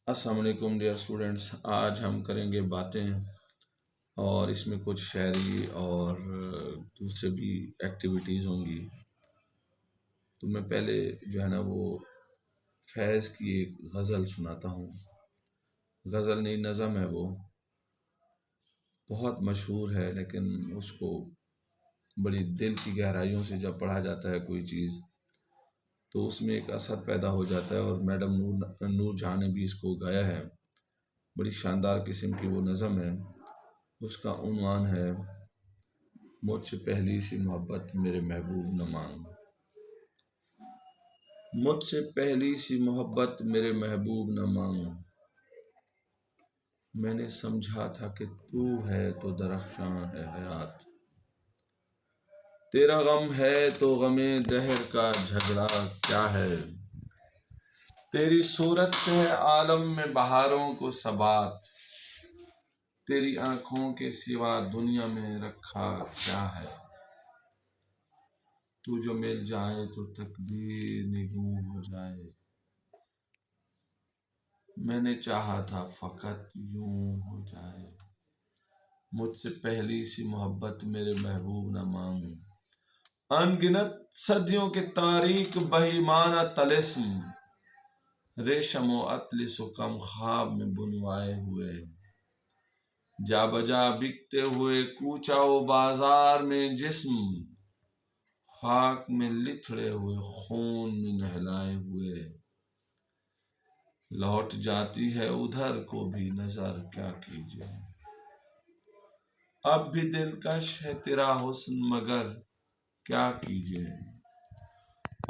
السلام علیکم dear students, آج ہم کریں گے باتیں اور اس میں کچھ شاعری اور دوسرے بھی ایکٹیویٹیز ہوں گی۔ تو میں پہلے جو ہے نا وہ فیض کی ایک غزل سناتا ہوں۔ غزل نہیں، نظم ہے، وہ بہت مشہور ہے، لیکن اس کو بڑی دل کی گہرائیوں سے جب پڑھا جاتا ہے کوئی چیز تو اس میں ایک اثر پیدا ہو جاتا ہے، اور میڈم نور جہاں نے بھی اس کو گایا ہے۔ بڑی شاندار قسم کی وہ نظم ہے۔ اس کا عنوان ہے مجھ سے پہلی سی محبت میرے محبوب نہ مانگ۔ مجھ سے پہلی سی محبت میرے محبوب نہ مانگ، میں نے سمجھا تھا کہ تو ہے تو درخشاں ہے حیات، تیرا غم ہے تو غم دہر کا جھگڑا کیا ہے، تیری صورت سے ہے عالم میں بہاروں کو ثبات، تیری آنکھوں کے سوا دنیا میں رکھا کیا ہے، تو جو مل جائے تو تقدیر نگوں ہو جائے، میں نے چاہا تھا فقط یوں ہو جائے، مجھ سے پہلی سی محبت میرے محبوب نہ مانگ، ان گنت صدیوں کے تاریک بہیمانہ طلسم، ریشم و اطلس و کم خواب میں بنوائے ہوئے، جا بجا بکتے ہوئے کوچہ و بازار میں جسم، خاک میں لتھڑے ہوئے خون میں نہلائے ہوئے، لوٹ جاتی ہے ادھر کو بھی نظر کیا کیجیے، اب بھی دلکش ہے تیرا حسن مگر کیا کیجیے،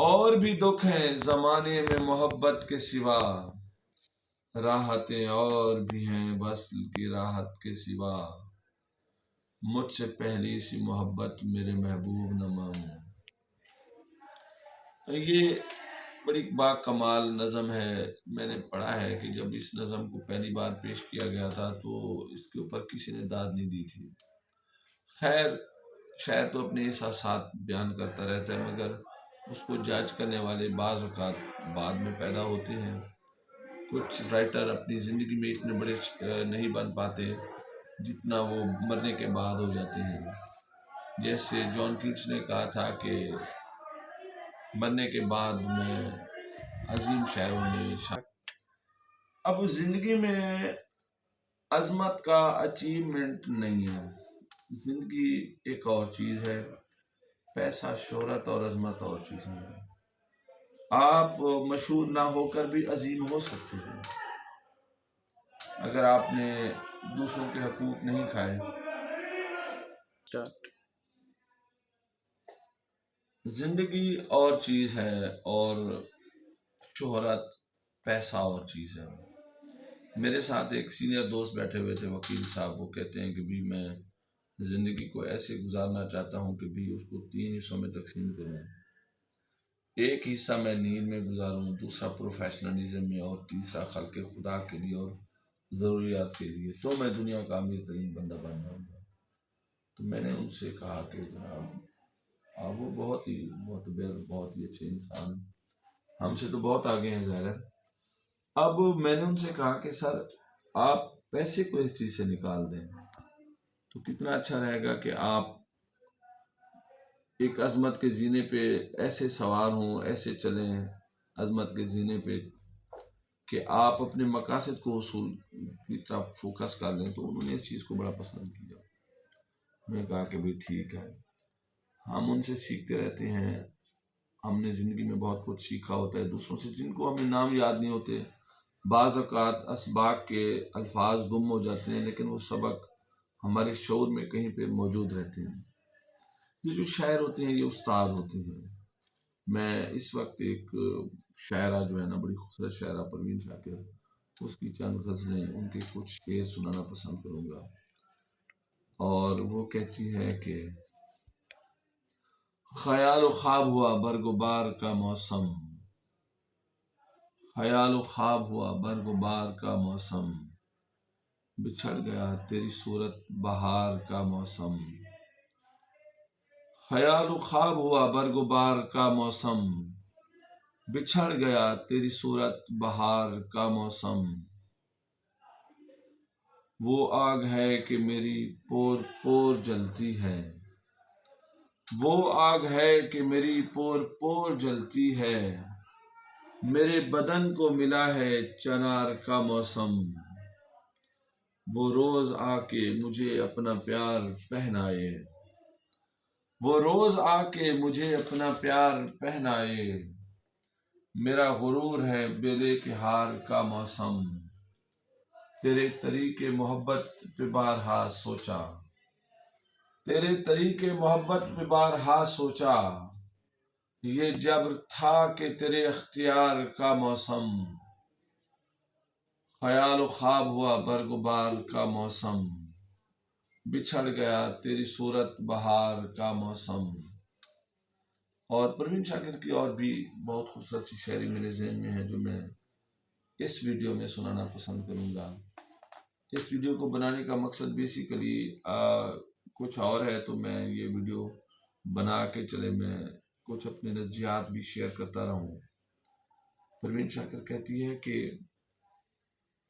اور بھی دکھ ہیں زمانے میں محبت کے سوا، راحتیں اور بھی ہیں وصل کی راحت کے سوا، مجھ سے پہلی سی محبت میرے محبوب نہ مانگ۔ یہ بڑی با کمال نظم ہے۔ میں نے پڑھا ہے کہ جب اس نظم کو پہلی بار پیش کیا گیا تھا تو اس کے اوپر کسی نے داد نہیں دی تھی۔ خیر، شاعر تو اپنے احساسات بیان کرتا رہتا ہے، مگر اس کو جج کرنے والے بعض اوقات بعد میں پیدا ہوتے ہیں۔ کچھ رائٹر اپنی زندگی میں اتنے بڑے نہیں بن پاتے جتنا وہ مرنے کے بعد ہو جاتے ہیں۔ جیسے جان کیٹس نے کہا تھا کہ مرنے کے بعد میں عظیم شاعروں نے اب زندگی میں عظمت کا اچیومنٹ نہیں ہے، زندگی ایک اور چیز ہے، پیسہ، شہرت اور عظمت اور چیز نہیں ہے۔ آپ مشہور نہ ہو کر بھی عظیم ہو سکتے ہیں اگر آپ نے دوسروں کے حقوق نہیں کھائے۔ زندگی اور چیز ہے اور شہرت، پیسہ اور چیز ہے۔ میرے ساتھ ایک سینئر دوست بیٹھے ہوئے تھے، وکیل صاحب، وہ کہتے ہیں کہ بھی میں زندگی کو ایسے گزارنا چاہتا ہوں کہ بھی اس کو 3 حصوں میں تقسیم کروں، ایک حصہ میں نیند میں گزاروں، دوسرا پروفیشنلزم میں، اور تیسرا خلق خدا کے لیے اور ضروریات کے لیے، تو میں دنیا کا امیر ترین بندہ بن جاؤں گا۔ تو میں نے ان سے کہا کہ جناب آپ وہ بہت ہی معتبر، بہت ہی اچھے انسان، ہم سے تو بہت آگے ہیں ظاہر ہے۔ اب میں نے ان سے کہا کہ سر آپ پیسے کو اس چیز سے نکال دیں تو کتنا اچھا رہے گا کہ آپ ایک عظمت کے زینے پہ ایسے سوار ہوں، ایسے چلیں عظمت کے زینے پہ کہ آپ اپنے مقاصد کو حصول کی طرف فوکس کر لیں۔ تو انہوں نے اس چیز کو بڑا پسند کیا۔ میں نے کہا کہ بھی ٹھیک ہے، ہم ان سے سیکھتے رہتے ہیں، ہم نے زندگی میں بہت کچھ سیکھا ہوتا ہے دوسروں سے، جن کو ہمیں نام یاد نہیں ہوتے، بعض اوقات اسباق کے الفاظ گم ہو جاتے ہیں، لیکن وہ سبق ہمارے شعور میں کہیں پہ موجود رہتے ہیں۔ یہ جو شاعر ہوتے ہیں یہ استاد ہوتے ہیں۔ میں اس وقت ایک شاعرہ جو ہے نا، بڑی خوبصورت شاعرہ پروین شاکر، اس کی چند غزلیں، ان کے کچھ شعر سنانا پسند کروں گا، اور وہ کہتی ہے کہ خیال و خواب ہوا برگ و بار کا موسم، خیال و خواب ہوا برگ و بار کا موسم، بچھڑ گیا تیری صورت بہار کا موسم، خیال و خواب ہوا برگ و بار کا موسم، بچھڑ گیا تیری صورت بہار کا موسم، وہ آگ ہے کہ میری پور پور جلتی ہے، وہ آگ ہے کہ میری پور پور جلتی ہے، میرے بدن کو ملا ہے چنار کا موسم، وہ روز آ کے مجھے اپنا پیار پہنائے، وہ روز آ کے مجھے اپنا پیار پہنائے، میرا غرور ہے بیلے کے ہار کا موسم، تیرے طریق محبت پہ بارہا سوچا، تیرے طریق محبت پہ بارہا سوچا، یہ جبر تھا کہ تیرے اختیار کا موسم، خیال و خواب ہوا برگ و بار کا موسم، بچھڑ گیا تیری صورت بہار کا موسم۔ اور پروین شاکر کی اور بھی بہت خوبصورت سی شاعری میرے ذہن میں ہے جو میں اس ویڈیو میں سنانا پسند کروں گا۔ اس ویڈیو کو بنانے کا مقصد بیسیکلی کچھ اور ہے، تو میں یہ ویڈیو بنا کے چلے میں کچھ اپنے نظریات بھی شیئر کرتا رہوں۔ پروین شاکر کہتی ہے کہ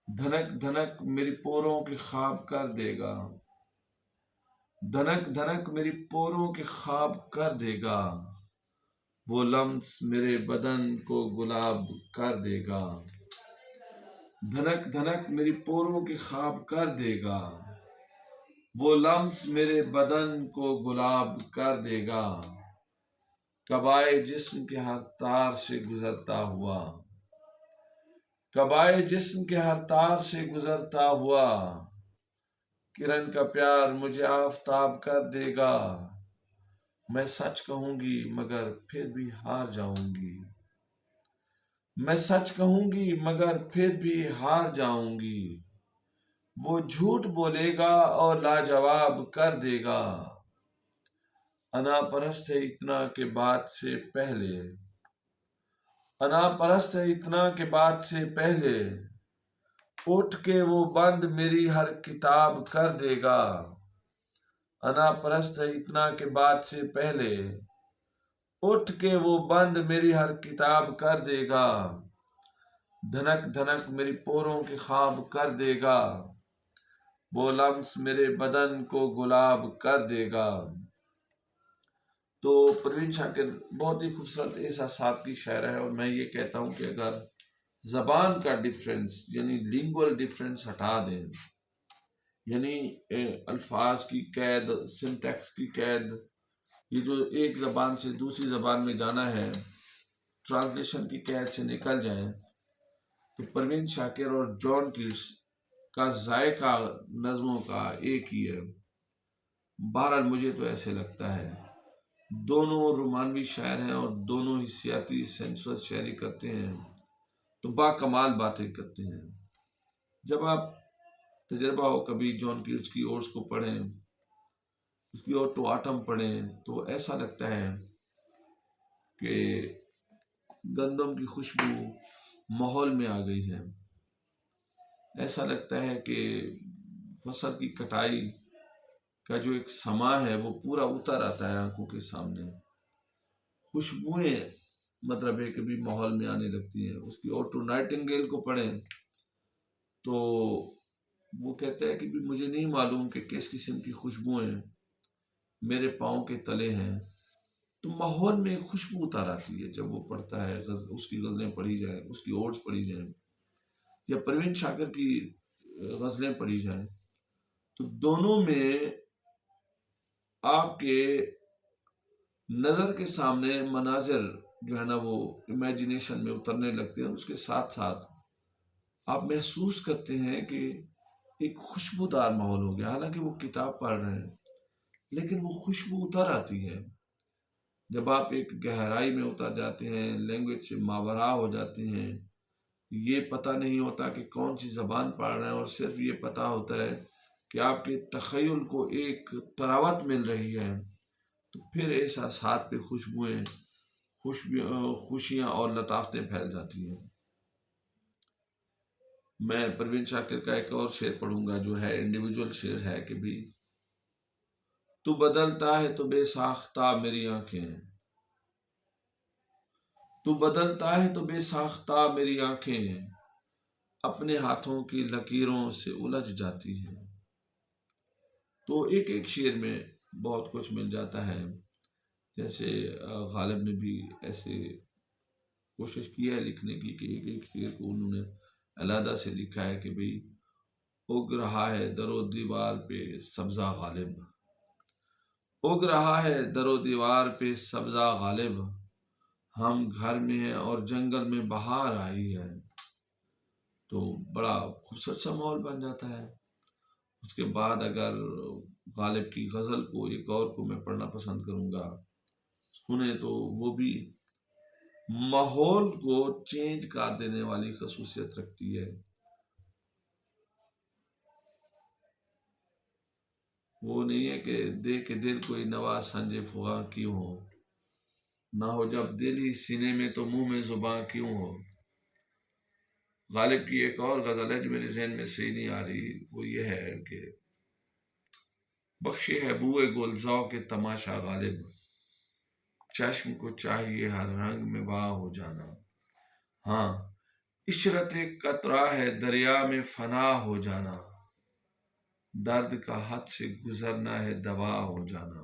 دھنک دھنک میری پوروں کے خواب کر دے گا، دھنک دھنک میری پوروں کے خواب کر دے گا، وہ لمس میرے بدن کو گلاب کر دے گا، دھنک دھنک میری پوروں کے خواب کر دے گا، وہ لمس میرے بدن کو گلاب کر دے گا، قبائے جسم کے ہر تار سے گزرتا ہوا، قبائے جسم کے ہر تار سے گزرتا ہوا، کرن کا پیار مجھے آفتاب کر دے گا، میں سچ کہوں گی مگر پھر بھی ہار جاؤں گی، میں سچ کہوں گی مگر پھر بھی ہار جاؤں گی، وہ جھوٹ بولے گا اور لاجواب کر دے گا، انا پرست ہے اتنا کہ بات سے پہلے، انا پرست ہے اتنا کہ بات سے پہلے، اٹھ کے وہ بند میری ہر کتاب کر دے گا، انا پرست ہے اتنا کہ بات سے پہلے، اٹھ کے وہ بند میری ہر کتاب کر دے گا، دھنک دھنک میری پوروں کے خواب کر دے گا، وہ لمس میرے بدن کو گلاب کر دے گا۔ تو پروین شاکر بہت ہی خوبصورت احساسات کی شاعر ہے، اور میں یہ کہتا ہوں کہ اگر زبان کا ڈیفرنس یعنی لنگول ڈیفرنس ہٹا دیں، یعنی الفاظ کی قید، سنٹیکس کی قید، یہ جو ایک زبان سے دوسری زبان میں جانا ہے، ٹرانسلیشن کی قید سے نکل جائیں، تو پروین شاکر اور جان کیٹس کا ذائقہ نظموں کا ایک ہی ہے۔ بہرحال مجھے تو ایسے لگتا ہے دونوں رومانوی شاعر ہیں اور دونوں حسیاتی سینسوس شاعری کرتے ہیں تو با کمال باتیں کرتے ہیں۔ جب آپ تجربہ ہو کبھی جان کیٹس کی اوڈس کو پڑھیں، اس کی اوڈ ٹو آٹم پڑھیں، تو ایسا لگتا ہے کہ گندم کی خوشبو ماحول میں آ گئی ہے، ایسا لگتا ہے کہ فصل کی کٹائی کا جو ایک سما ہے وہ پورا اتر آتا ہے آنکھوں کے سامنے، خوشبوئیں مطلب ہے کہ بھی ماحول میں آنے لگتی ہیں۔ اس کی اوڈ ٹو نائٹنگیل کو پڑھیں تو وہ کہتا ہے کہ بھی مجھے نہیں معلوم کہ کس قسم کی خوشبوئیں میرے پاؤں کے تلے ہیں، تو ماحول میں خوشبو اتار آتی ہے جب وہ پڑھتا ہے، اس کی غزلیں پڑھی جائیں، اس کی اوڈس پڑھی جائیں یا پروین شاکر کی غزلیں پڑھی جائیں، تو دونوں میں آپ کے نظر کے سامنے مناظر جو ہے نا وہ امیجنیشن میں اترنے لگتے ہیں، اس کے ساتھ ساتھ آپ محسوس کرتے ہیں کہ ایک خوشبودار ماحول ہو گیا، حالانکہ وہ کتاب پڑھ رہے ہیں لیکن وہ خوشبو اتر آتی ہے جب آپ ایک گہرائی میں اتر جاتے ہیں، لینگویج سے ماورا ہو جاتے ہیں، یہ پتہ نہیں ہوتا کہ کون سی زبان پڑھ رہے ہیں، اور صرف یہ پتہ ہوتا ہے کہ آپ کے تخیل کو ایک تراوت مل رہی ہے، تو پھر احساسات پہ خوشیاں اور لطافتیں پھیل جاتی ہیں۔ میں پروین شاکر کا ایک اور شعر پڑھوں گا جو ہے انڈیویجول شعر ہے کہ بھی تو بدلتا ہے تو بے ساختہ میری آنکھیں، تو بدلتا ہے تو بے ساختہ میری آنکھیں، اپنے ہاتھوں کی لکیروں سے الجھ جاتی ہے۔ تو ایک ایک شعر میں بہت کچھ مل جاتا ہے، جیسے غالب نے بھی ایسے کوشش کی ہے لکھنے کی کہ ایک ایک شعر کو انہوں نے علیحدہ سے لکھا ہے کہ بھئی اگ رہا ہے در و دیوار پہ سبزہ غالب، اگ رہا ہے در و دیوار پہ سبزہ غالب، ہم گھر میں ہیں اور جنگل میں بہار آئی ہے۔ تو بڑا خوبصورت سا ماحول بن جاتا ہے۔ اس کے بعد اگر غالب کی غزل کو ایک اور کو میں پڑھنا پسند کروں گا، سنیں تو وہ بھی ماحول کو چینج کر دینے والی خصوصیت رکھتی ہے۔ وہ نہیں ہے کہ دیکھ کے دل کوئی نوا سنجے فغاں کیوں ہو، نہ ہو جب دل ہی سینے میں تو منہ میں زباں کیوں ہو۔ غالب کی ایک اور غزل ہے جو میرے ذہن میں صحیح نہیں آ رہی، وہ یہ ہے کہ بخشے ہے بوئے گل ذوق کے تماشا غالب، چشم کو چاہیے ہر رنگ میں واہ ہو جانا۔ ہاں، عشرت قطرہ ہے دریا میں فنا ہو جانا، درد کا حد سے گزرنا ہے دوا ہو جانا۔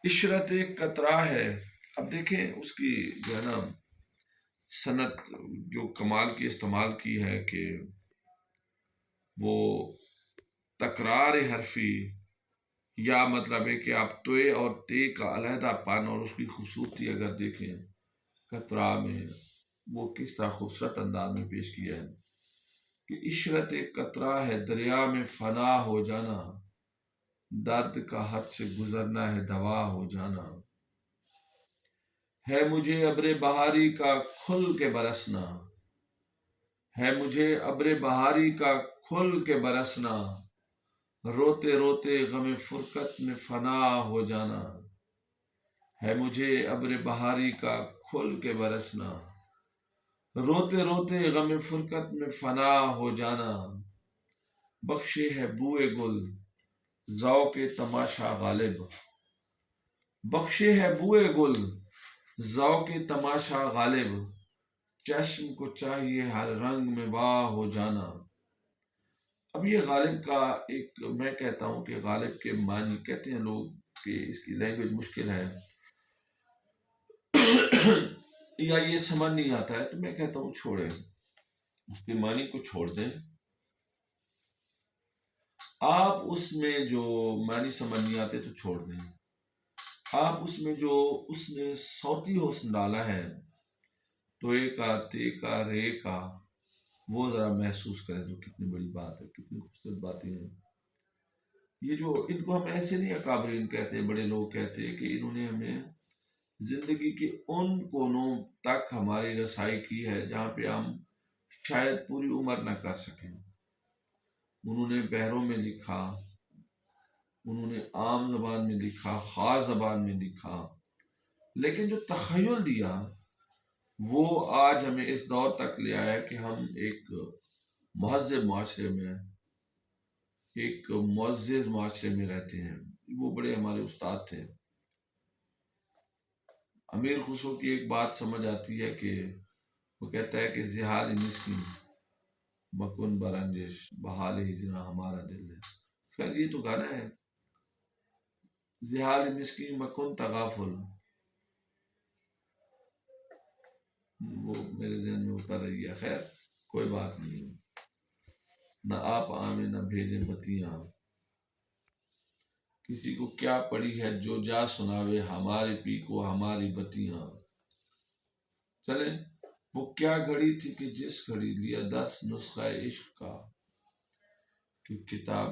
عشرت قطرہ ہے، اب دیکھیں اس کی جو ہے نا صنعت جو کمال کی استعمال کی ہے کہ وہ تکرار حرفی، یا مطلب ہے کہ آپ توئے اور تے کا علیحدہ پن اور اس کی خوبصورتی اگر دیکھیں قطرہ میں وہ کس طرح خوبصورت انداز میں پیش کیا ہے کہ عشرت قطرہ ہے دریا میں فنا ہو جانا، درد کا حد سے گزرنا ہے دوا ہو جانا، ہے مجھے ابر بہاری کا کھل کے برسنا، ہے مجھے ابر بہاری کا کھل کے برسنا، روتے روتے غم فرقت میں فنا ہو جانا، ہے مجھے ابر بہاری کا کھل کے برسنا، روتے روتے غم فرقت میں فنا ہو جانا، بخشے ہے بوئے گل ذوق تماشا غالب، بخشے ہے بوئے گل ذوق تماشا غالب، چشم کو چاہیے ہر رنگ میں واہ ہو جانا۔ اب یہ غالب کا ایک، میں کہتا ہوں کہ غالب کے معنی کہتے ہیں لوگ کہ اس کی لینگویج مشکل ہے یا یہ سمجھ نہیں آتا ہے، تو میں کہتا ہوں چھوڑیں، اس کے معنی کو چھوڑ دیں، آپ اس میں جو معنی سمجھ نہیں آتے تو چھوڑ دیں، آپ اس میں جو اس نے صوتی حسن ڈالا ہے توئے کا تے کا رے کا، وہ ذرا محسوس کریں تو کتنی بڑی بات ہے، کتنی خوبصورت باتیں ہیں یہ۔ جو ان کو ہم ایسے نہیں اکابرین کہتے، بڑے لوگ کہتے ہیں کہ انہوں نے ہمیں زندگی کے ان کونوں تک ہماری رسائی کی ہے جہاں پہ ہم شاید پوری عمر نہ کر سکیں۔ انہوں نے بحروں میں لکھا، انہوں نے عام زبان میں لکھا، خاص زبان میں لکھا، لیکن جو تخیل دیا وہ آج ہمیں اس دور تک لے آیا کہ ہم ایک مہذب معاشرے میں، ایک معزز معاشرے میں رہتے ہیں۔ وہ بڑے ہمارے استاد تھے۔ امیر خسرو کی ایک بات سمجھ آتی ہے کہ وہ کہتا ہے کہ زحال مسکین مکن برنجش بحال ہجراں ہمارا دل ہے۔ خیر یہ تو گانا ہے، زحال مسکین مکن تغافل، وہ میرے ذہن میں اتر رہی ہے، خیر کوئی بات نہیں، نہ آپ آمیں نہ بھیجیں بتیاں، کسی کو کیا پڑی ہے جو جا سناوے ہمارے پی کو ہماری بتیاں۔ چلے وہ کیا گھڑی تھی کہ جس گھڑی لیا 10 نسخہ عشق کا، کہ کتاب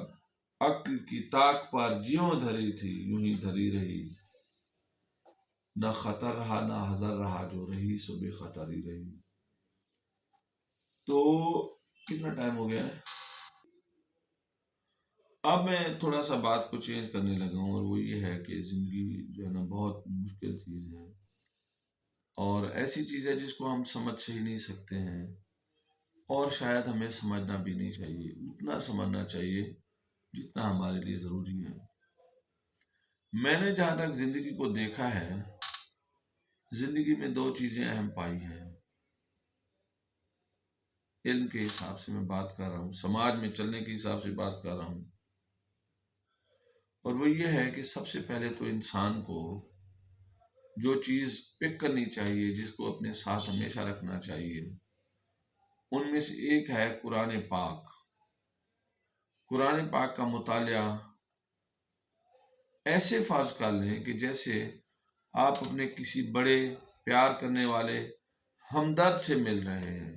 عقل کی طاق پر جیوں دھری تھی یوں ہی دھری رہی، نہ خطر رہا نہ حذر رہا جو رہی سو بے خطر ہی رہی۔ تو کتنا ٹائم ہو گیا ہے؟ اب میں تھوڑا سا بات کو چینج کرنے لگا ہوں، اور وہ یہ ہے کہ زندگی جو ہے نا بہت مشکل چیز ہے، اور ایسی چیز ہے جس کو ہم سمجھ سے ہی نہیں سکتے ہیں، اور شاید ہمیں سمجھنا بھی نہیں چاہیے، اتنا سمجھنا چاہیے جتنا ہمارے لیے ضروری ہے۔ میں نے جہاں تک زندگی کو دیکھا ہے، زندگی میں 2 چیزیں اہم پائی ہیں، علم کے حساب سے میں بات کر رہا ہوں، سماج میں چلنے کے حساب سے بات کر رہا ہوں، اور وہ یہ ہے کہ سب سے پہلے تو انسان کو جو چیز پک کرنی چاہیے، جس کو اپنے ساتھ ہمیشہ رکھنا چاہیے، ان میں سے ایک ہے قرآن پاک۔ قرآن پاک کا مطالعہ ایسے فرض کر لیں کہ جیسے آپ اپنے کسی بڑے پیار کرنے والے ہمدرد سے مل رہے ہیں،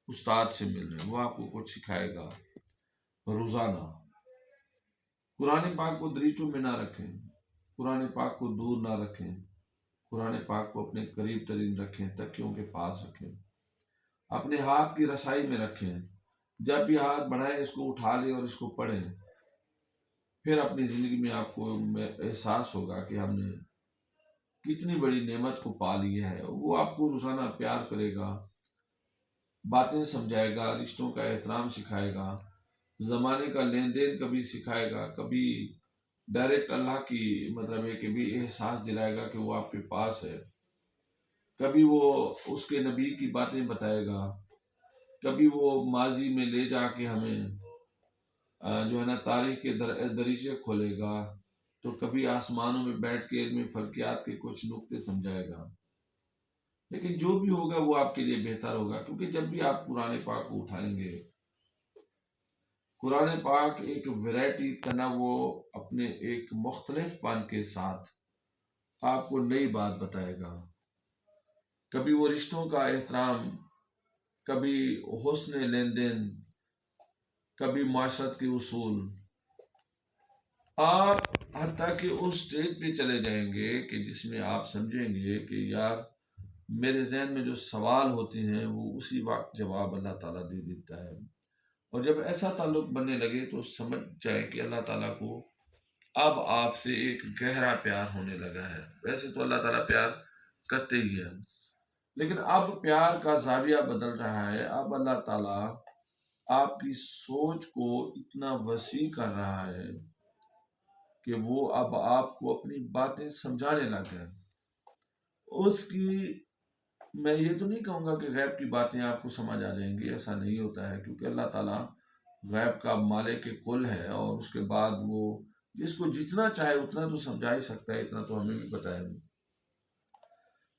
استاد سے مل رہے ہیں، وہ آپ کو کچھ سکھائے گا روزانہ۔ قرآن پاک کو دریچوں میں نہ رکھیں، قرآن پاک کو دور نہ رکھیں، قرآن پاک کو اپنے قریب ترین رکھیں، تکیوں کے پاس رکھیں، اپنے ہاتھ کی رسائی میں رکھیں۔ جب بھی ہاتھ بڑھائیں اس کو اٹھا لیں اور اس کو پڑھیں، پھر اپنی زندگی میں آپ کو احساس ہوگا کہ ہم نے کتنی بڑی نعمت کو پا لی ہے۔ وہ آپ کو روزانہ پیار کرے گا، باتیں سمجھائے گا، رشتوں کا احترام سکھائے گا، زمانے کا لین دین کبھی سکھائے گا، کبھی ڈائریکٹ اللہ کی مطلب ہے کہ بھی احساس دلائے گا کہ وہ آپ کے پاس ہے، کبھی وہ اس کے نبی کی باتیں بتائے گا، کبھی وہ ماضی میں لے جا کے ہمیں جو ہے نا تاریخ کے دریچے کھولے گا، تو کبھی آسمانوں میں بیٹھ کے علم فلکیات کے کچھ نقطے سمجھائے گا۔ لیکن جو بھی ہوگا وہ آپ کے لیے بہتر ہوگا، کیونکہ جب بھی آپ قرآن پاک کو اٹھائیں گے، قرآن پاک ایک ویرائٹی، تنوع، اپنے ایک مختلف پن کے ساتھ آپ کو نئی بات بتائے گا۔ کبھی وہ رشتوں کا احترام، کبھی حسن لین دین، کبھی معاشرت کے اصول۔ آپ حتیٰ کہ اس اسٹیج پہ چلے جائیں گے کہ جس میں آپ سمجھیں گے کہ یار میرے ذہن میں جو سوال ہوتے ہیں وہ اسی وقت جواب اللہ تعالیٰ دے دیتا ہے۔ اور جب ایسا تعلق بننے لگے تو سمجھ جائے کہ اللہ تعالیٰ کو اب آپ سے ایک گہرا پیار ہونے لگا ہے۔ ویسے تو اللہ تعالیٰ پیار کرتے ہی ہے، لیکن اب پیار کا زاویہ بدل رہا ہے۔ اب اللہ تعالیٰ آپ کی سوچ کو اتنا وسیع کر رہا ہے کہ وہ اب آپ کو اپنی باتیں سمجھانے لگ گئے۔ اس کی میں یہ تو نہیں کہوں گا کہ غیب کی باتیں آپ کو سمجھ آ جائیں گی، ایسا نہیں ہوتا ہے، کیونکہ اللہ تعالیٰ غیب کا مالک کل ہے، اور اس کے بعد وہ جس کو جتنا چاہے اتنا تو سمجھا ہی سکتا ہے، اتنا تو ہمیں بھی پتہ ہے۔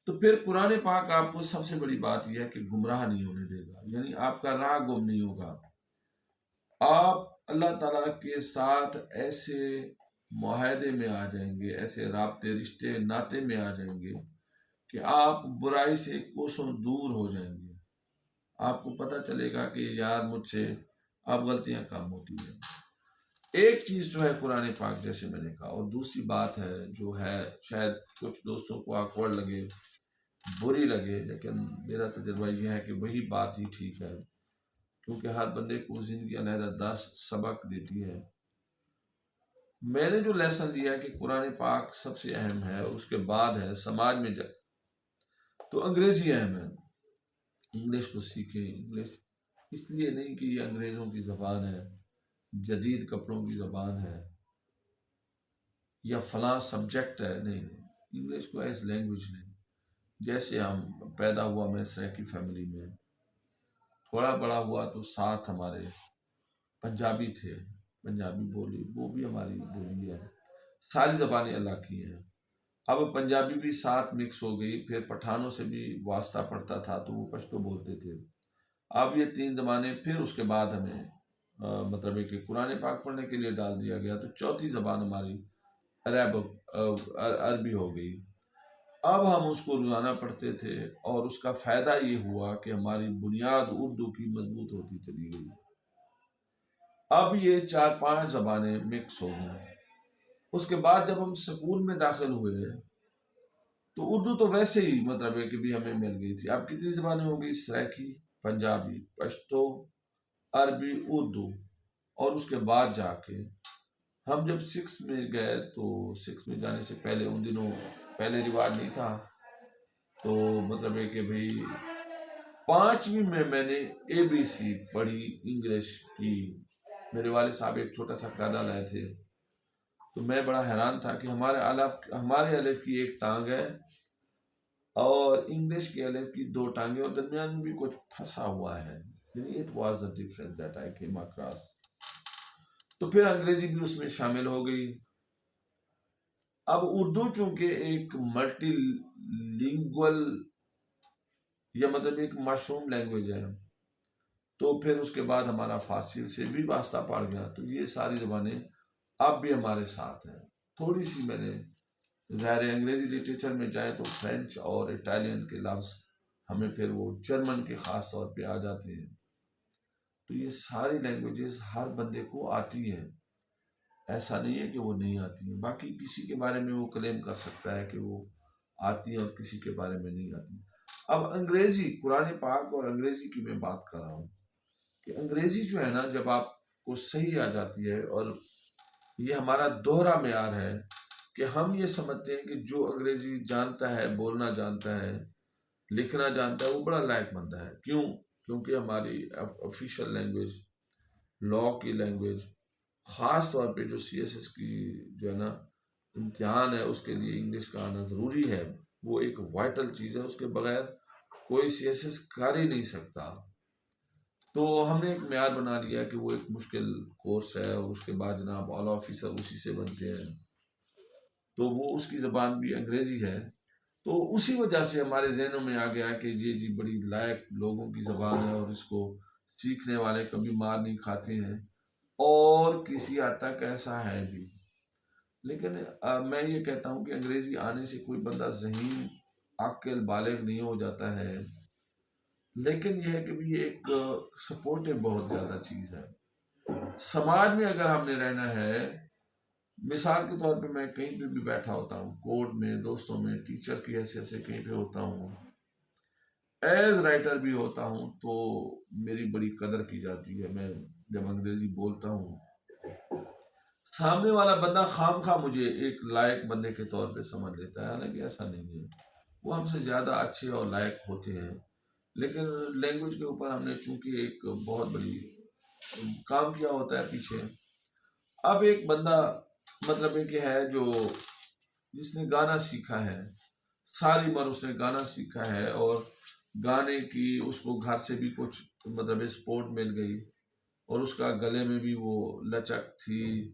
تو پھر قرآن پاک آپ کو سب سے بڑی بات یہ ہے کہ گمراہ نہیں ہونے دے گا، یعنی آپ کا راہ گم نہیں ہوگا۔ آپ اللہ تعالیٰ کے ساتھ ایسے معاہدے میں آ جائیں گے، ایسے رابطے، رشتے، ناطے میں آ جائیں گے کہ آپ برائی سے کوسوں دور ہو جائیں گے۔ آپ کو پتہ چلے گا کہ یار مجھ سے اب غلطیاں کم ہوتی ہیں۔ ایک چیز جو ہے قرآن پاک، جیسے میں نے کہا، اور دوسری بات ہے جو ہے شاید کچھ دوستوں کو آکورڈ لگے، بری لگے، لیکن میرا تجربہ یہ ہے کہ وہی بات ہی ٹھیک ہے، کیونکہ ہر بندے کو زندگی علیحدہ 10 سبق دیتی ہے۔ میں نے جو لیسن لیا ہے کہ قرآن پاک سب سے اہم ہے، اس کے بعد ہے سماج میں تو انگریزی اہم ہے۔ انگلش کو سیکھیں، انگلش اس لیے نہیں کہ یہ انگریزوں کی زبان ہے، جدید کپڑوں کی زبان ہے، یا فلاں سبجیکٹ ہے، نہیں، انگلش کو ایز لینگویج لیں۔ جیسے ہم پیدا ہوا میں سریکی فیملی میں، تھوڑا بڑا ہوا تو ساتھ ہمارے پنجابی تھے، پنجابی بولی، وہ بھی ہماری بولی ہے، ساری زبانیں اللہ کی ہیں۔ اب پنجابی بھی ساتھ مکس ہو گئی، پھر پٹھانوں سے بھی واسطہ پڑتا تھا تو وہ پشتو بولتے تھے۔ اب یہ 3 زبانیں، پھر اس کے بعد ہمیں مطلب ہے کہ قرآن پاک پڑھنے کے لیے ڈال دیا گیا، تو چوتھی زبان ہماری عربی ہو گئی۔ اب ہم اس کو روزانہ پڑھتے تھے، اور اس کا فائدہ یہ ہوا کہ ہماری بنیاد اردو کی مضبوط ہوتی چلی گئی۔ اب یہ 4-5 زبانیں مکس ہو گئی۔ اس کے بعد جب ہم سکول میں داخل ہوئے تو اردو تو ویسے ہی مطلب ہے کہ بھی ہمیں مل گئی تھی۔ اب کتنی زبانیں ہو گئی؟ سریکی، پنجابی، پشتو، عربی، اردو، اور اس کے بعد جا کے ہم جب 6 میں گئے تو 6 میں جانے سے پہلے ان دنوں پہلے رواج نہیں تھا، تو مطلب ہے کہ بھئی 5ویں میں نے ABC پڑھی انگلش کی۔ میرے والد صاحب ایک چھوٹا سا قاعدہ لائے تھے، تو میں بڑا حیران تھا کہ ہمارے الف کی ایک ٹانگ ہے اور انگلش کے الف کی 2 ٹانگیں، اور درمیان میں بھی کچھ پھنسا ہوا ہے۔ It was the difference that I came across. تو پھر انگریزی بھی اس میں شامل ہو گئی. اب اردو چونکہ ایک ملٹی لنگول یا مطلب ایک مشروم لینگویج ہے، تو پھر اس کے بعد ہمارا فارسی سے بھی واسطہ پڑ گیا. تو یہ ساری زبانیں اب بھی ہمارے ساتھ ہیں. تھوڑی سی میں نے ظاہر انگریزی لٹریچر میں جائے تو فرینچ اور اٹالین کے لفظ ہمیں پھر وہ جرمن کے خاص طور پہ آ جاتے ہیں. تو یہ ساری لینگویجز ہر بندے کو آتی ہیں، ایسا نہیں ہے کہ وہ نہیں آتی ہیں. باقی کسی کے بارے میں وہ کلیم کر سکتا ہے کہ وہ آتی ہیں اور کسی کے بارے میں نہیں آتی. اب انگریزی، قرآن پاک اور انگریزی کی میں بات کر رہا ہوں کہ انگریزی جو ہے نا، جب آپ کو صحیح آ جاتی ہے، اور یہ ہمارا دوہرا معیار ہے کہ ہم یہ سمجھتے ہیں کہ جو انگریزی جانتا ہے، بولنا جانتا ہے، لکھنا جانتا ہے، وہ بڑا لائق بنتا ہے. کیوں؟ کیونکہ ہماری آفیشیل لینگویج، لا کی لینگویج، خاص طور پہ جو سی ایس ایس کی جو ہے نا امتحان ہے، اس کے لیے انگلش کا آنا ضروری ہے. وہ ایک وائٹل چیز ہے، اس کے بغیر کوئی سی ایس ایس کر ہی نہیں سکتا. تو ہم نے ایک معیار بنا لیا کہ وہ ایک مشکل کورس ہے، اور اس کے بعد جناب اعلیٰ آفیسر اسی سے بنتے ہیں، تو وہ اس کی زبان بھی انگریزی ہے. تو اسی وجہ سے ہمارے ذہنوں میں آ گیا کہ یہ جی بڑی لائق لوگوں کی زبان ہے، اور اس کو سیکھنے والے کبھی مار نہیں کھاتے ہیں، اور کسی حد تک ایسا ہے بھی. لیکن میں یہ کہتا ہوں کہ انگریزی آنے سے کوئی بندہ ذہین، عاقل، بالغ نہیں ہو جاتا ہے، لیکن یہ ہے کہ بھی ایک سپورٹو بہت زیادہ چیز ہے. سماج میں اگر ہم نے رہنا ہے، مثال کے طور پہ میں کہیں پہ بھی بیٹھا ہوتا ہوں، کورٹ میں، دوستوں میں، ٹیچر کی حیثیت سے کہیں پہ ہوتا ہوں، ایز رائٹر بھی ہوتا ہوں، تو میری بڑی قدر کی جاتی ہے. میں جب انگریزی بولتا ہوں، سامنے والا بندہ خام خواہ مجھے ایک لائق بندے کے طور پہ سمجھ لیتا ہے، حالانکہ ایسا نہیں ہے. وہ ہم سے زیادہ اچھے اور لائق ہوتے ہیں، لیکن لینگویج کے اوپر ہم نے چونکہ ایک بہت بڑی کام کیا ہوتا ہے پیچھے. اب ایک بندہ مطلب ہے کہ ہے جو جس نے گانا سیکھا ہے، ساری عمر اس نے گانا سیکھا ہے، اور گانے کی اس کو گھر سے بھی کچھ مطلب سپورٹ مل گئی، اور اس کا گلے میں بھی وہ لچک تھی،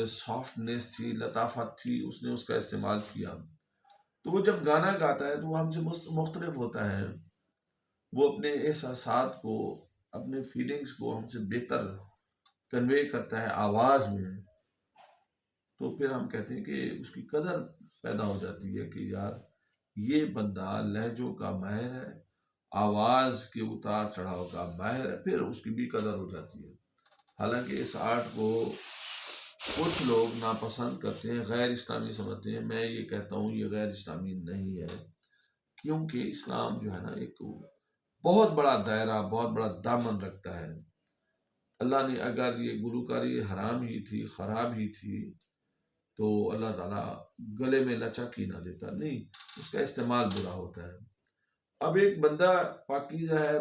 سافٹنیس تھی، لطافت تھی، اس نے اس کا استعمال کیا. تو وہ جب گانا گاتا ہے تو وہ ہم سے مختلف ہوتا ہے. وہ اپنے احساسات کو، اپنے فیلنگز کو ہم سے بہتر کنوے کرتا ہے آواز میں. تو پھر ہم کہتے ہیں کہ اس کی قدر پیدا ہو جاتی ہے کہ یار یہ بندہ لہجوں کا ماہر ہے، آواز کے اتار چڑھاؤ کا ماہر ہے، پھر اس کی بھی قدر ہو جاتی ہے. حالانکہ اس آرٹ کو کچھ لوگ ناپسند کرتے ہیں، غیر اسلامی سمجھتے ہیں. میں یہ کہتا ہوں یہ غیر اسلامی نہیں ہے، کیونکہ اسلام جو ہے نا ایک بہت بڑا دائرہ، بہت بڑا دامن رکھتا ہے. اللہ نے اگر یہ گلوکاری حرام ہی تھی، خراب ہی تھی، تو اللہ تعالیٰ گلے میں لچک ہی نہ دیتا. نہیں، اس کا استعمال برا ہوتا ہے. اب ایک بندہ پاکیزہ ہے،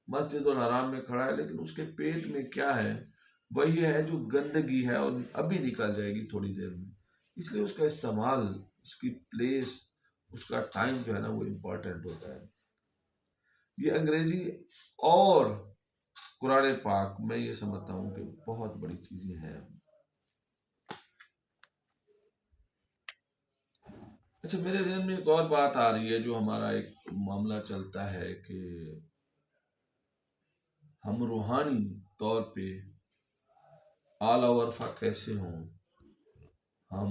مسجد الحرام میں کھڑا ہے، لیکن اس کے پیٹ میں کیا ہے؟ وہی ہے جو گندگی ہے، اور ابھی نکل جائے گی تھوڑی دیر میں. اس لیے اس کا استعمال، اس کی پلیس، اس کا ٹائم جو ہے نا وہ امپورٹنٹ ہوتا ہے. یہ انگریزی اور قرآن پاک میں یہ سمجھتا ہوں کہ بہت بڑی چیزیں ہیں. اچھا، میرے ذہن میں ایک اور بات آ رہی ہے، جو ہمارا ایک معاملہ چلتا ہے کہ ہم روحانی طور پہ اعلیٰ ورفع کیسے ہوں. ہم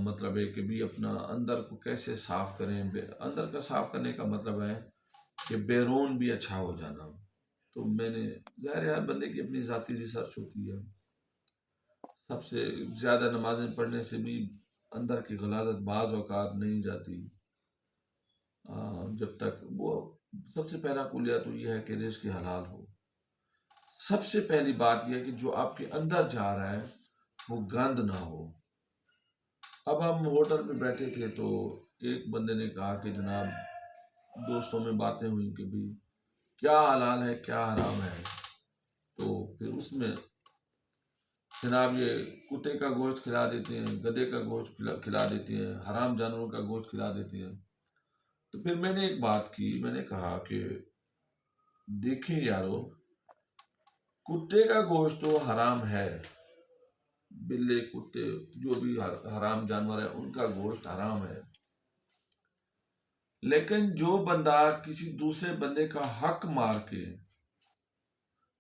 مطلب ہے کہ بھی اپنا اندر کو کیسے صاف کریں. اندر کا صاف کرنے کا مطلب ہے کہ بیرون بھی اچھا ہو جانا. تو میں نے، ظاہر ہے ہر بندے کی اپنی ذاتی ریسرچ ہوتی ہے. سب سے زیادہ نمازیں پڑھنے سے بھی اندر کی غلاظت بعض اوقات نہیں جاتی، جب تک وہ سب سے پہلا کلیہ تو یہ ہے کہ رزق حلال ہو. سب سے پہلی بات یہ ہے کہ جو آپ کے اندر جا رہا ہے وہ گند نہ ہو. اب ہم ہوٹل پہ بیٹھے تھے تو ایک بندے نے کہا کہ جناب، دوستوں میں باتیں ہوئی کہ بھی کیا حلال ہے کیا حرام ہے. تو پھر اس میں جناب یہ کتے کا گوشت کھلا دیتے ہیں، گدھے کا گوشت کھلا دیتے ہیں، حرام جانوروں کا گوشت کھلا دیتے ہیں. تو پھر میں نے ایک بات کی، میں نے کہا کہ دیکھیں یارو، کتے کا گوشت تو حرام ہے، بلے کتے جو بھی حرام جانور ہے ان کا گوشت حرام ہے، لیکن جو بندہ کسی دوسرے بندے کا حق مار کے،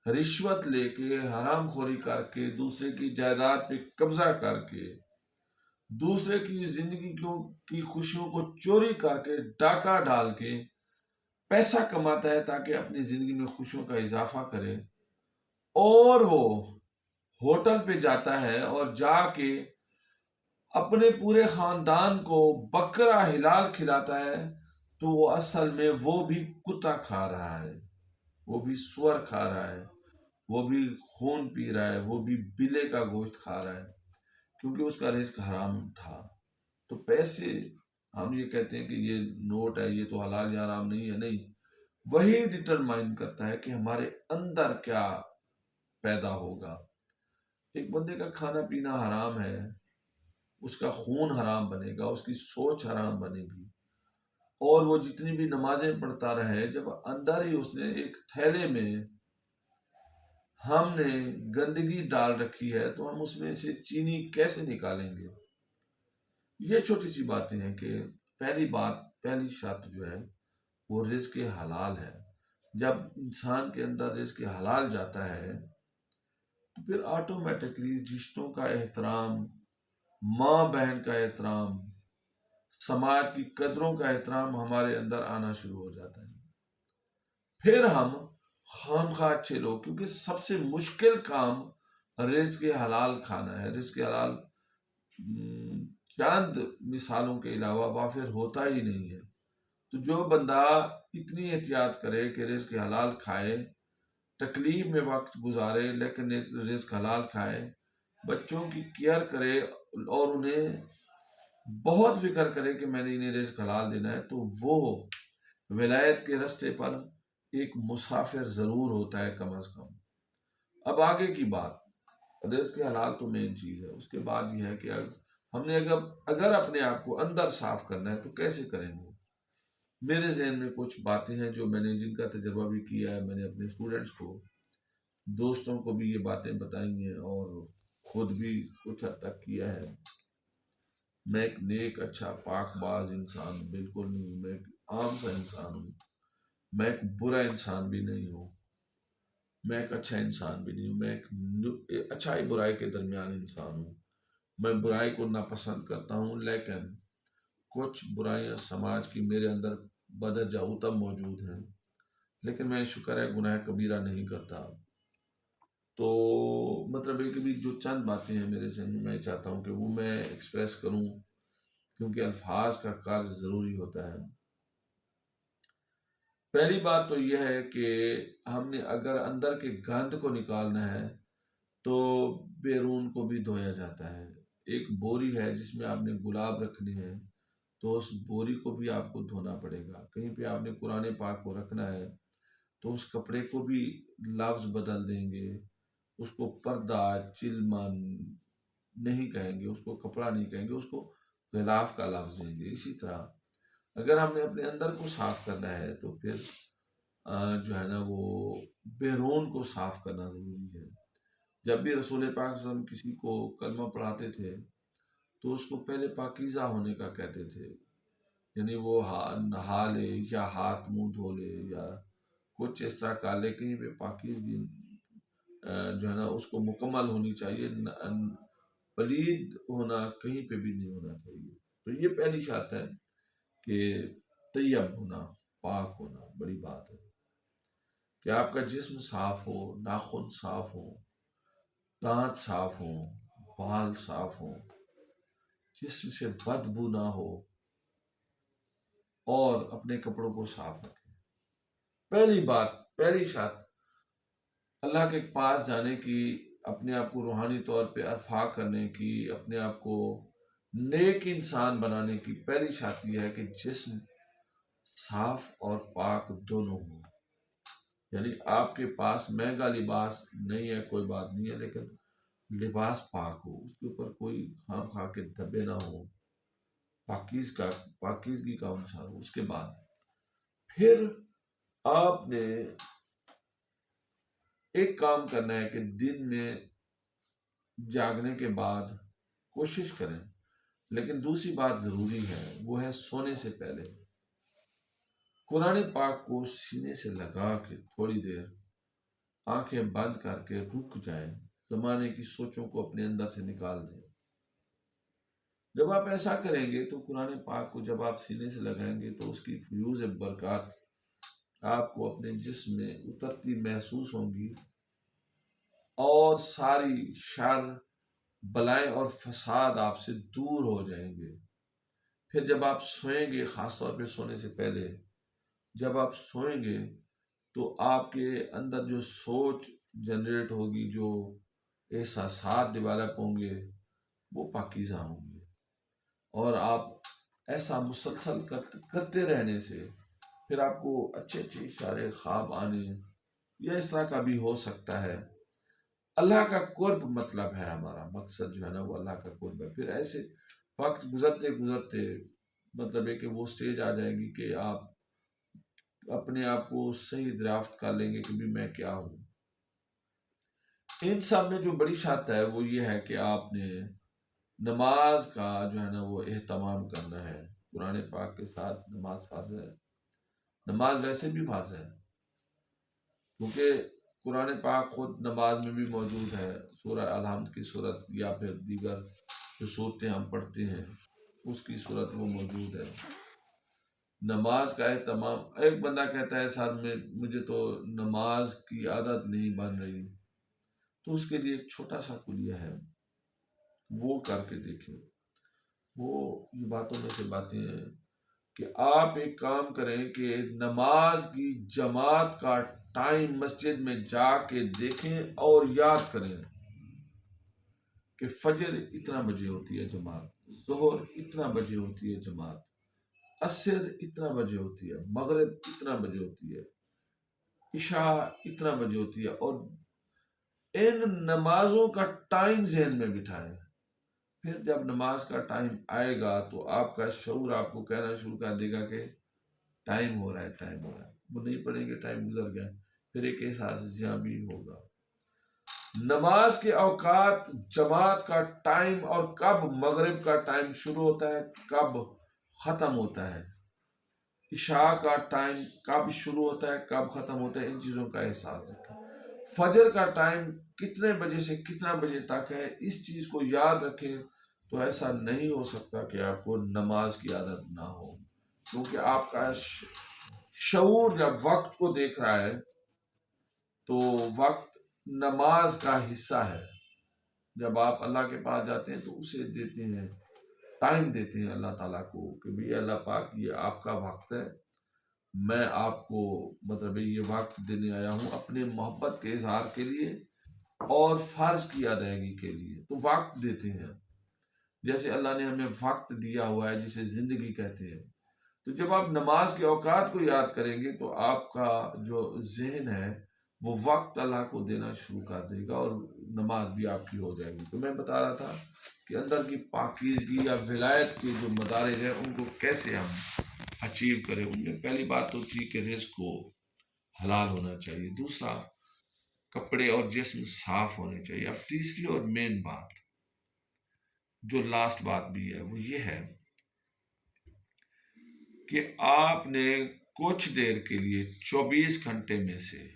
رشوت لے کے، حرام خوری کر کے، دوسرے کی جائیداد پہ قبضہ کر کے، دوسرے کی زندگی کی خوشیوں کو چوری کر کے، ڈاکہ ڈال کے پیسہ کماتا ہے تاکہ اپنی زندگی میں خوشیوں کا اضافہ کرے، اور وہ ہوٹل پہ جاتا ہے اور جا کے اپنے پورے خاندان کو بکرا ہلال کھلاتا ہے، تو وہ اصل میں وہ بھی کتا کھا رہا ہے، وہ بھی سور کھا رہا ہے، وہ بھی خون پی رہا ہے، وہ بھی بلے کا گوشت کھا رہا ہے، کیونکہ اس کا رزق حرام تھا۔ تو پیسے، ہم یہ کہتے ہیں کہ یہ نوٹ ہے، یہ تو حلال یا حرام نہیں ہے، نہیں، وہی ڈٹرمائن کرتا ہے کہ ہمارے اندر کیا پیدا ہوگا۔ ایک بندے کا کھانا پینا حرام ہے، اس کا خون حرام بنے گا، اس کی سوچ حرام بنے گی، اور وہ جتنی بھی نمازیں پڑھتا رہے، جب اندر ہی اس نے ایک تھیلے میں ہم نے گندگی ڈال رکھی ہے تو ہم اس میں سے چینی کیسے نکالیں گے؟ یہ چھوٹی سی باتیں ہیں کہ پہلی شرط جو ہے وہ رزق حلال ہے۔ جب انسان کے اندر رزق حلال جاتا ہے تو پھر آٹومیٹکلی رشتوں کا احترام، ماں بہن کا احترام، سماج کی قدروں کا احترام ہمارے اندر آنا شروع ہو جاتا ہے۔ پھر ہم خام خواہ اچھے لوگ، کیونکہ سب سے مشکل کام رزق حلال کھانا ہے۔ رزق حلال چند مثالوں کے علاوہ وافر ہوتا ہی نہیں ہے۔ تو جو بندہ اتنی احتیاط کرے کہ رزق حلال کھائے، تکلیف میں وقت گزارے لیکن رزق حلال کھائے، بچوں کی کیئر کرے اور انہیں بہت فکر کرے کہ میں نے انہیں رزق حلال دینا ہے، تو وہ ولایت کے رستے پر ایک مسافر ضرور ہوتا ہے کم از کم۔ اب آگے کی بات، رزق حلال تو مین چیز ہے، اس کے بعد یہ ہے کہ ہم نے اگر اپنے آپ کو اندر صاف کرنا ہے تو کیسے کریں گے؟ میرے ذہن میں کچھ باتیں ہیں جو میں نے جن کا تجربہ بھی کیا ہے، میں نے اپنے اسٹوڈنٹس کو، دوستوں کو بھی یہ باتیں بتائی ہیں اور خود بھی کچھ حد تک کیا ہے۔ میں ایک نیک، اچھا، پاک باز انسان بالکل نہیں ہوں، میں ایک عام سا انسان ہوں، میں ایک برا انسان بھی نہیں ہوں، میں ایک اچھا انسان بھی نہیں ہوں، میں ایک اچھائی برائی کے درمیان انسان ہوں۔ میں برائی کو ناپسند کرتا ہوں، لیکن کچھ برائیاں سماج کی میرے اندر بدرجہ اتم موجود ہیں، لیکن میں شکر ہے گناہ کبیرہ نہیں کرتا۔ تو مطلب ہے کہ بھی جو چند باتیں ہیں میرے ذہن میں، میں چاہتا ہوں کہ وہ میں ایکسپریس کروں، کیونکہ الفاظ کا قرض ضروری ہوتا ہے۔ پہلی بات تو یہ ہے کہ ہم نے اگر اندر کے گند کو نکالنا ہے تو بیرون کو بھی دھویا جاتا ہے۔ ایک بوری ہے جس میں آپ نے گلاب رکھنے ہیں، تو اس بوری کو بھی آپ کو دھونا پڑے گا۔ کہیں پہ آپ نے قرآن پاک کو رکھنا ہے تو اس کپڑے کو بھی لفظ بدل دیں گے، اس کو پردہ، چلمن نہیں کہیں گے، اس کو کپڑا نہیں کہیں گے، اس کو غلاف کا لفظ دیں گے۔ اسی طرح اگر ہم نے اپنے اندر کو صاف کرنا ہے تو پھر جو ہے نا وہ بیرون کو صاف کرنا ضروری ہے۔ جب بھی رسول پاک صلی اللہ علیہ وسلم کسی کو کلمہ پڑھاتے تھے تو اس کو پہلے پاکیزہ ہونے کا کہتے تھے، یعنی وہ نہا لے یا ہاتھ منہ دھو لے یا کچھ اس طرح کر لے، کہیں پہ پاکیزگی جو ہے نا اس کو مکمل ہونی چاہیے، پلید ہونا کہیں پہ بھی نہیں ہونا چاہیے۔ تو یہ پہلی شرط ہے کہ طیب ہونا، پاک ہونا بڑی بات ہے، کہ آپ کا جسم صاف ہو، ناخن صاف ہو، دانت صاف ہوں، بال صاف ہوں، جسم سے بدبو نہ ہو، اور اپنے کپڑوں کو صاف رکھیں۔ پہلی بات، پہلی شرط اللہ کے پاس جانے کی، اپنے آپ کو روحانی طور پہ ارفاع کرنے کی، اپنے آپ کو نیک انسان بنانے کی پہلی شرط یہ ہے کہ جسم صاف اور پاک دونوں ہوں۔ یعنی آپ کے پاس مہنگا لباس نہیں ہے، کوئی بات نہیں ہے، لیکن لباس پاک ہو، اس کے اوپر کوئی خام خواہ کے دھبے نہ ہو، پاکیزگی کا انسان ہو۔ اس کے بعد پھر آپ نے ایک کام کرنا ہے کہ دن میں جاگنے کے بعد کوشش کریں، لیکن دوسری بات ضروری ہے، وہ ہے سونے سے پہلے قرآن پاک کو سینے سے لگا کے تھوڑی دیر آنکھیں بند کر کے رک جائیں، زمانے کی سوچوں کو اپنے اندر سے نکال دیں۔ جب آپ ایسا کریں گے تو قرآن پاک کو جب آپ سینے سے لگائیں گے تو اس کی فیوز برکات آپ کو اپنے جسم میں اترتی محسوس ہوں گی، اور ساری شر، بلائیں اور فساد آپ سے دور ہو جائیں گے۔ پھر جب آپ سوئیں گے، خاص طور پہ سونے سے پہلے جب آپ سوئیں گے تو آپ کے اندر جو سوچ جنریٹ ہوگی، جو احساسات ڈیولپ ہوں گے، وہ پاکیزہ ہوں گے، اور آپ ایسا مسلسل کرتے رہنے سے پھر آپ کو اچھے اچھے اشارے خواب آنے یا اس طرح کا بھی ہو سکتا ہے۔ اللہ کا قرب مطلب ہے، ہمارا مقصد جو ہے نا وہ اللہ کا قرب ہے۔ پھر ایسے وقت گزرتے گزرتے مطلب ہے کہ وہ سٹیج آ جائے گی کہ آپ اپنے آپ کو صحیح دریافت کر لیں گے کہ بھی میں کیا ہوں۔ ان سب میں جو بڑی شرط ہے وہ یہ ہے کہ آپ نے نماز کا جو ہے نا وہ اہتمام کرنا ہے۔ قرآن پاک کے ساتھ نماز فرض ہے، نماز ویسے بھی فرض ہے، کیونکہ قرآن پاک خود نماز میں بھی موجود ہے۔ سورہ الحمد کی صورت یا پھر دیگر جو صورتیں ہم پڑھتے ہیں اس کی صورت وہ موجود ہے۔ نماز کا اہتمام، ایک بندہ کہتا ہے ساتھ میں مجھے تو نماز کی عادت نہیں بن رہی، تو اس کے لیے ایک چھوٹا سا کلیہ ہے، وہ کر کے دیکھیں۔ وہ یہ باتوں میں سے باتیں ہیں کہ آپ ایک کام کریں کہ نماز کی جماعت کا ٹائم مسجد میں جا کے دیکھیں اور یاد کریں کہ فجر اتنا بجے ہوتی ہے جماعت، ظہر اتنا بجے ہوتی ہے جماعت، عصر اتنا بجے ہوتی ہے، مغرب اتنا بجے ہوتی ہے، عشاء اتنا بجے ہوتی ہے، اور ان نمازوں کا ٹائم ذہن میں بٹھائیں۔ پھر جب نماز کا ٹائم آئے گا تو آپ کا شعور آپ کو کہنا شروع کر دے گا کہ ٹائم ہو رہا ہے، ٹائم ہو رہا ہے۔ وہ نہیں پڑھیں گے، ٹائم گزر گیا، پھر ایک احساس یہاں بھی ہوگا۔ نماز کے اوقات، جماعت کا ٹائم، اور کب مغرب کا ٹائم شروع ہوتا ہے، کب ختم ہوتا ہے، عشاء کا ٹائم کب شروع ہوتا ہے، کب ختم ہوتا ہے، ان چیزوں کا احساس رکھیں۔ فجر کا ٹائم کتنے بجے سے کتنا بجے تک ہے، اس چیز کو یاد رکھیں، تو ایسا نہیں ہو سکتا کہ آپ کو نماز کی عادت نہ ہو، کیونکہ آپ کا شعور جب وقت کو دیکھ رہا ہے تو وقت نماز کا حصہ ہے۔ جب آپ اللہ کے پاس جاتے ہیں تو اسے دیتے ہیں، ٹائم دیتے ہیں اللہ تعالیٰ کو کہ بھی اللہ پاک یہ آپ کا وقت ہے، میں آپ کو مطلب یہ وقت دینے آیا ہوں اپنے محبت کے اظہار کے لیے اور فرض کی ادائیگی کے لیے، تو وقت دیتے ہیں۔ جیسے اللہ نے ہمیں وقت دیا ہوا ہے جسے زندگی کہتے ہیں، تو جب آپ نماز کے اوقات کو یاد کریں گے تو آپ کا جو ذہن ہے وہ وقت اللہ کو دینا شروع کر دے گا، اور نماز بھی آپ کی ہو جائے گی۔ تو میں بتا رہا تھا کہ اندر کی پاکیزگی یا ولایت کے جو مدارج ہیں ان کو کیسے ہم اچیو کریں۔ ان میں پہلی بات تو تھی کہ رزق کو حلال ہونا چاہیے، دوسرا کپڑے اور جسم صاف ہونے چاہیے، اب تیسری اور مین بات جو لاسٹ بات بھی ہے وہ یہ ہے کہ آپ نے کچھ دیر کے لیے 24 گھنٹے میں سے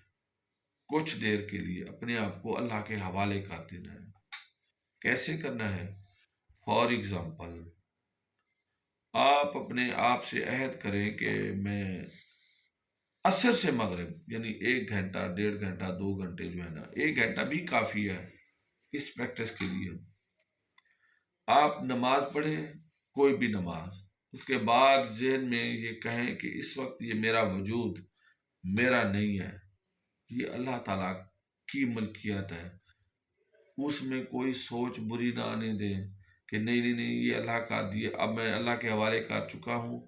کچھ دیر کے لیے اپنے آپ کو اللہ کے حوالے کر دینا ہے۔ کیسے کرنا ہے؟ فار ایگزامپل، آپ اپنے آپ سے عہد کریں کہ میں عصر سے مغرب یعنی 1 گھنٹہ، 1.5 گھنٹہ، 2 گھنٹے جو ہے نا، 1 گھنٹہ بھی کافی ہے اس پریکٹس کے لیے، آپ نماز پڑھیں، کوئی بھی نماز، اس کے بعد ذہن میں یہ کہیں کہ اس وقت یہ میرا وجود میرا نہیں ہے، یہ اللہ تعالیٰ کی ملکیت ہے، اس میں کوئی سوچ بری نہ آنے دیں کہ نہیں نہیں نہیں یہ اللہ کا دیا، اب میں اللہ کے حوالے کر چکا ہوں،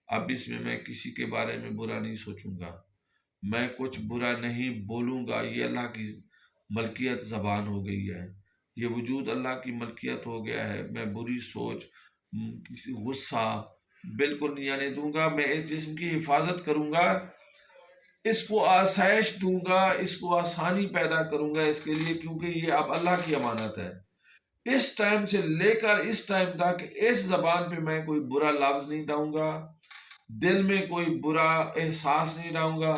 اب اس میں کسی کے بارے میں برا نہیں سوچوں گا، میں کچھ برا نہیں بولوں گا، یہ اللہ کی ملکیت زبان ہو گئی ہے، یہ وجود اللہ کی ملکیت ہو گیا ہے، میں بری سوچ، کسی غصہ بالکل نہیں آنے دوں گا، میں اس جسم کی حفاظت کروں گا اس کو آسائش دوں گا، اس کو آسانی پیدا کروں گا اس کے لیے، کیونکہ یہ اب اللہ کی امانت ہے۔ اس ٹائم سے لے کر اس ٹائم تک اس زبان پہ میں کوئی برا لفظ نہیں لاؤں گا، دل میں کوئی برا احساس نہیں لاؤں گا،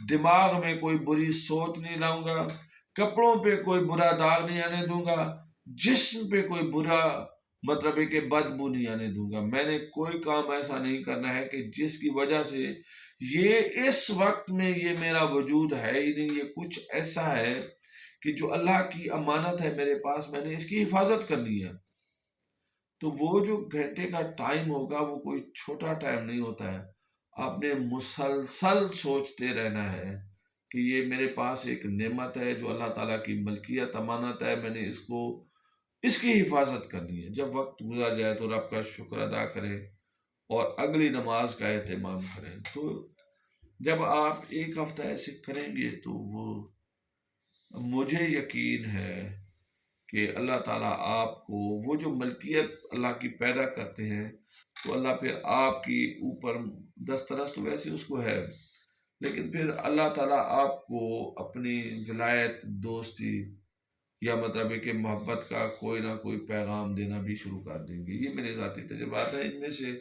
دماغ میں کوئی بری سوچ نہیں لاؤں گا، کپڑوں پہ کوئی برا داغ نہیں آنے دوں گا، جسم پہ کوئی برا مطلب ہے کہ بدبو نہیں آنے دوں گا۔ میں نے کوئی کام ایسا نہیں کرنا ہے کہ جس کی وجہ سے یہ اس وقت میں یہ میرا وجود ہے ہی نہیں، یہ کچھ ایسا ہے کہ جو اللہ کی امانت ہے میرے پاس، میں نے اس کی حفاظت کرنی ہے۔ تو وہ جو گھنٹے کا ٹائم ہوگا وہ کوئی چھوٹا ٹائم نہیں ہوتا ہے۔ آپ نے مسلسل سوچتے رہنا ہے کہ یہ میرے پاس ایک نعمت ہے جو اللہ تعالیٰ کی ملکیت امانت ہے، میں نے اس کی حفاظت کرنی ہے۔ جب وقت گزر جائے تو رب کا شکر ادا کریں اور اگلی نماز کا اہتمام کریں۔ تو جب آپ ایک ہفتہ ایسے کریں گے تو مجھے یقین ہے کہ اللہ تعالیٰ آپ کو وہ جو ملکیت اللہ کی پیدا کرتے ہیں تو اللہ پھر آپ کی اوپر دسترس تو ویسے اس کو ہے، لیکن پھر اللہ تعالیٰ آپ کو اپنی ولایت، دوستی یا مطلب ہے کہ محبت کا کوئی نہ کوئی پیغام دینا بھی شروع کر دیں گے۔ یہ میرے ذاتی تجربات ہیں، ان میں سے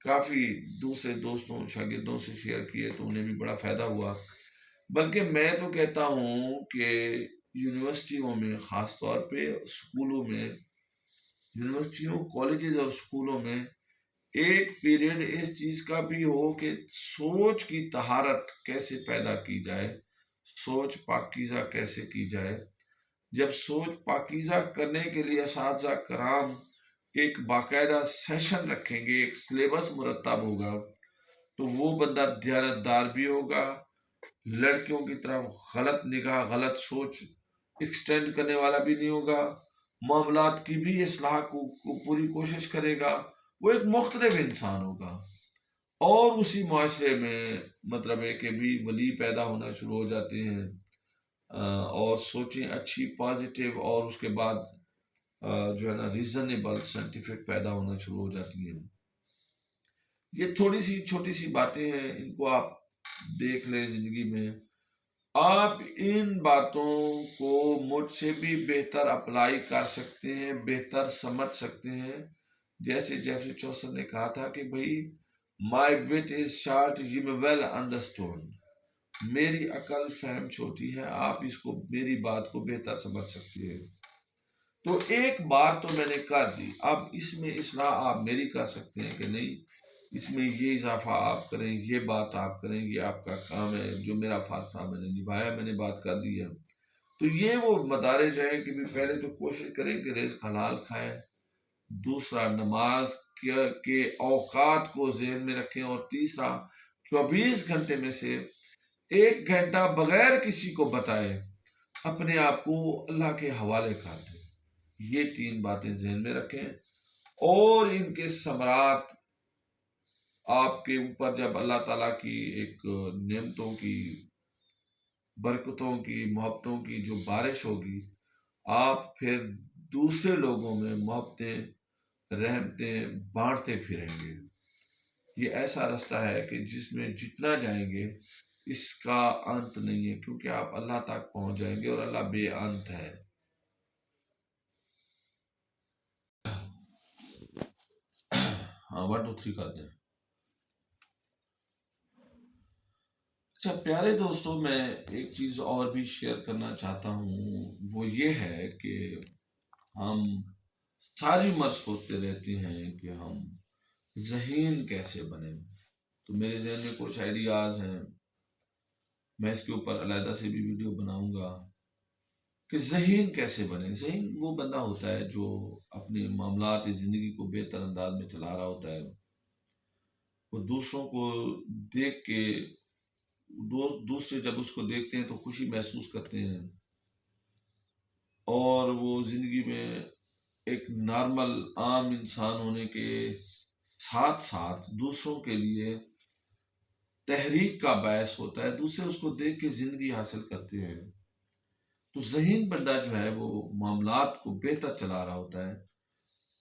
کافی دوسرے دوستوں شاگردوں سے شیئر کیے تو انہیں بھی بڑا فائدہ ہوا۔ بلکہ میں تو کہتا ہوں کہ یونیورسٹیوں میں، خاص طور پہ اسکولوں میں، یونیورسٹیوں، کالجز اور اسکولوں میں ایک پیریڈ اس چیز کا بھی ہو کہ سوچ کی طہارت کیسے پیدا کی جائے، سوچ پاکیزہ کیسے کی جائے۔ جب سوچ پاکیزہ کرنے کے لیے اساتذہ کرام ایک باقاعدہ سیشن رکھیں گے، ایک سلیبس مرتب ہوگا، تو وہ بندہ دیانتدار بھی ہوگا، لڑکیوں کی طرف غلط نگاہ، غلط سوچ ایکسٹینڈ کرنے والا بھی نہیں ہوگا، معاملات کی بھی اصلاح کو پوری کوشش کرے گا، وہ ایک مختلف انسان ہوگا۔ اور اسی معاشرے میں مطلب ہے کہ بھی ولی پیدا ہونا شروع ہو جاتے ہیں، اور سوچیں اچھی پازیٹیو، اور اس کے بعد جو ہے نا ریزنیبل سائنٹیفک پیدا ہونا شروع ہو جاتی ہیں۔ یہ تھوڑی سی چھوٹی سی باتیں ہیں، ان کو آپ دیکھ لیں زندگی میں، آپ ان باتوں کو مجھ سے بھی بہتر اپلائی کر سکتے ہیں، بہتر سمجھ سکتے ہیں۔ جیسے جیفری چوسر نے کہا تھا کہ بھائی مائی وٹ از شارٹ یو میں ویل انڈرسٹوڈ، میری عقل فہم چھوٹی ہے، آپ اس کو، میری بات کو بہتر سمجھ سکتے ہیں۔ تو ایک بات تو میں نے کر دی، اب اس میں اصلاح آپ میری کر سکتے ہیں کہ نہیں، اس میں یہ اضافہ آپ کریں، یہ بات آپ کریں، یہ آپ کا کام ہے، جو میرا فرض تھا میں نے نبھایا، میں نے بات کر دی ہے۔ تو یہ وہ مدارج ہیں کہ پہلے تو کوشش کریں کہ رزق حلال کھائیں، دوسرا نماز کے اوقات کو ذہن میں رکھیں، اور تیسرا 24 گھنٹے میں سے 1 گھنٹہ بغیر کسی کو بتائے اپنے آپ کو اللہ کے حوالے کر دیں۔ یہ 3 باتیں ذہن میں رکھیں، اور ان کے ثمرات آپ کے اوپر جب اللہ تعالیٰ کی ایک نعمتوں کی، برکتوں کی، محبتوں کی جو بارش ہوگی، آپ پھر دوسرے لوگوں میں محبتیں، رحمتیں بانٹتے پھریں گے۔ یہ ایسا رستہ ہے کہ جس میں جتنا جائیں گے اس کا انت نہیں ہے، کیونکہ آپ اللہ تک پہنچ جائیں گے، اور اللہ بے انت ہے۔ ہاں 1 2 3 کر دیں۔ اچھا پیارے دوستوں، میں ایک چیز اور بھی شیئر کرنا چاہتا ہوں، وہ یہ ہے کہ ہم ساری عمر سوچتے رہتے ہیں کہ ہم ذہین کیسے بنیں۔ تو میرے ذہن میں کچھ آئیڈیاز ہیں، میں اس کے اوپر علیحدہ سے بھی ویڈیو بناؤں گا کہ ذہین کیسے بنے۔ ذہین وہ بندہ ہوتا ہے جو اپنے معاملات زندگی کو بہتر انداز میں چلا رہا ہوتا ہے، وہ دوسروں کو دیکھ کے، دوسرے جب اس کو دیکھتے ہیں تو خوشی محسوس کرتے ہیں، اور وہ زندگی میں ایک نارمل عام انسان ہونے کے ساتھ ساتھ دوسروں کے لیے تحریک کا باعث ہوتا ہے، دوسرے اس کو دیکھ کے زندگی حاصل کرتے ہیں۔ تو ذہین بندہ جو ہے وہ معاملات کو بہتر چلا رہا ہوتا ہے،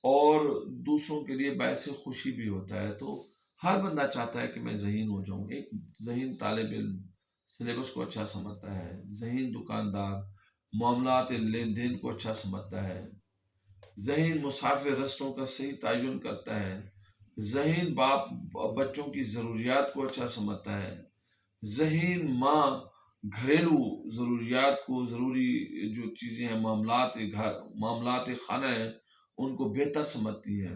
اور دوسروں کے لیے باعث خوشی بھی ہوتا ہے۔ تو ہر بندہ چاہتا ہے کہ میں ذہین ہو جاؤں. ایک ذہین طالب علم سلیبس کو اچھا سمجھتا ہے، ذہین دکاندار معاملات لین دین کو اچھا سمجھتا ہے، ذہین مسافر رستوں کا صحیح تعین کرتا ہے، ذہین باپ بچوں کی ضروریات کو اچھا سمجھتا ہے، ذہین ماں گھریلو ضروریات کو، ضروری جو چیزیں ہیں، معاملات خانہ ہیں، ان کو بہتر سمجھتی ہے.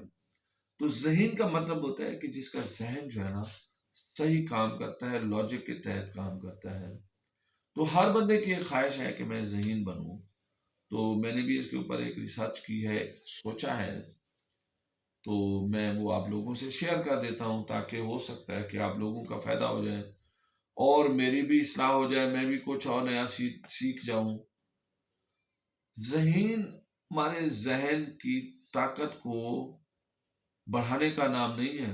تو ذہین کا مطلب ہوتا ہے کہ جس کا ذہن جو ہے نا صحیح کام کرتا ہے، لاجک کے تحت کام کرتا ہے. تو ہر بندے کی ایک خواہش ہے کہ میں ذہین بنوں. تو میں نے بھی اس کے اوپر ایک ریسرچ کی ہے، سوچا ہے، تو میں وہ آپ لوگوں سے شیئر کر دیتا ہوں تاکہ ہو سکتا ہے کہ آپ لوگوں کا فائدہ ہو جائے اور میری بھی اصلاح ہو جائے، میں بھی کچھ اور نیا سیکھ جاؤں. ذہین ہمارے ذہن کی طاقت کو بڑھانے کا نام نہیں ہے،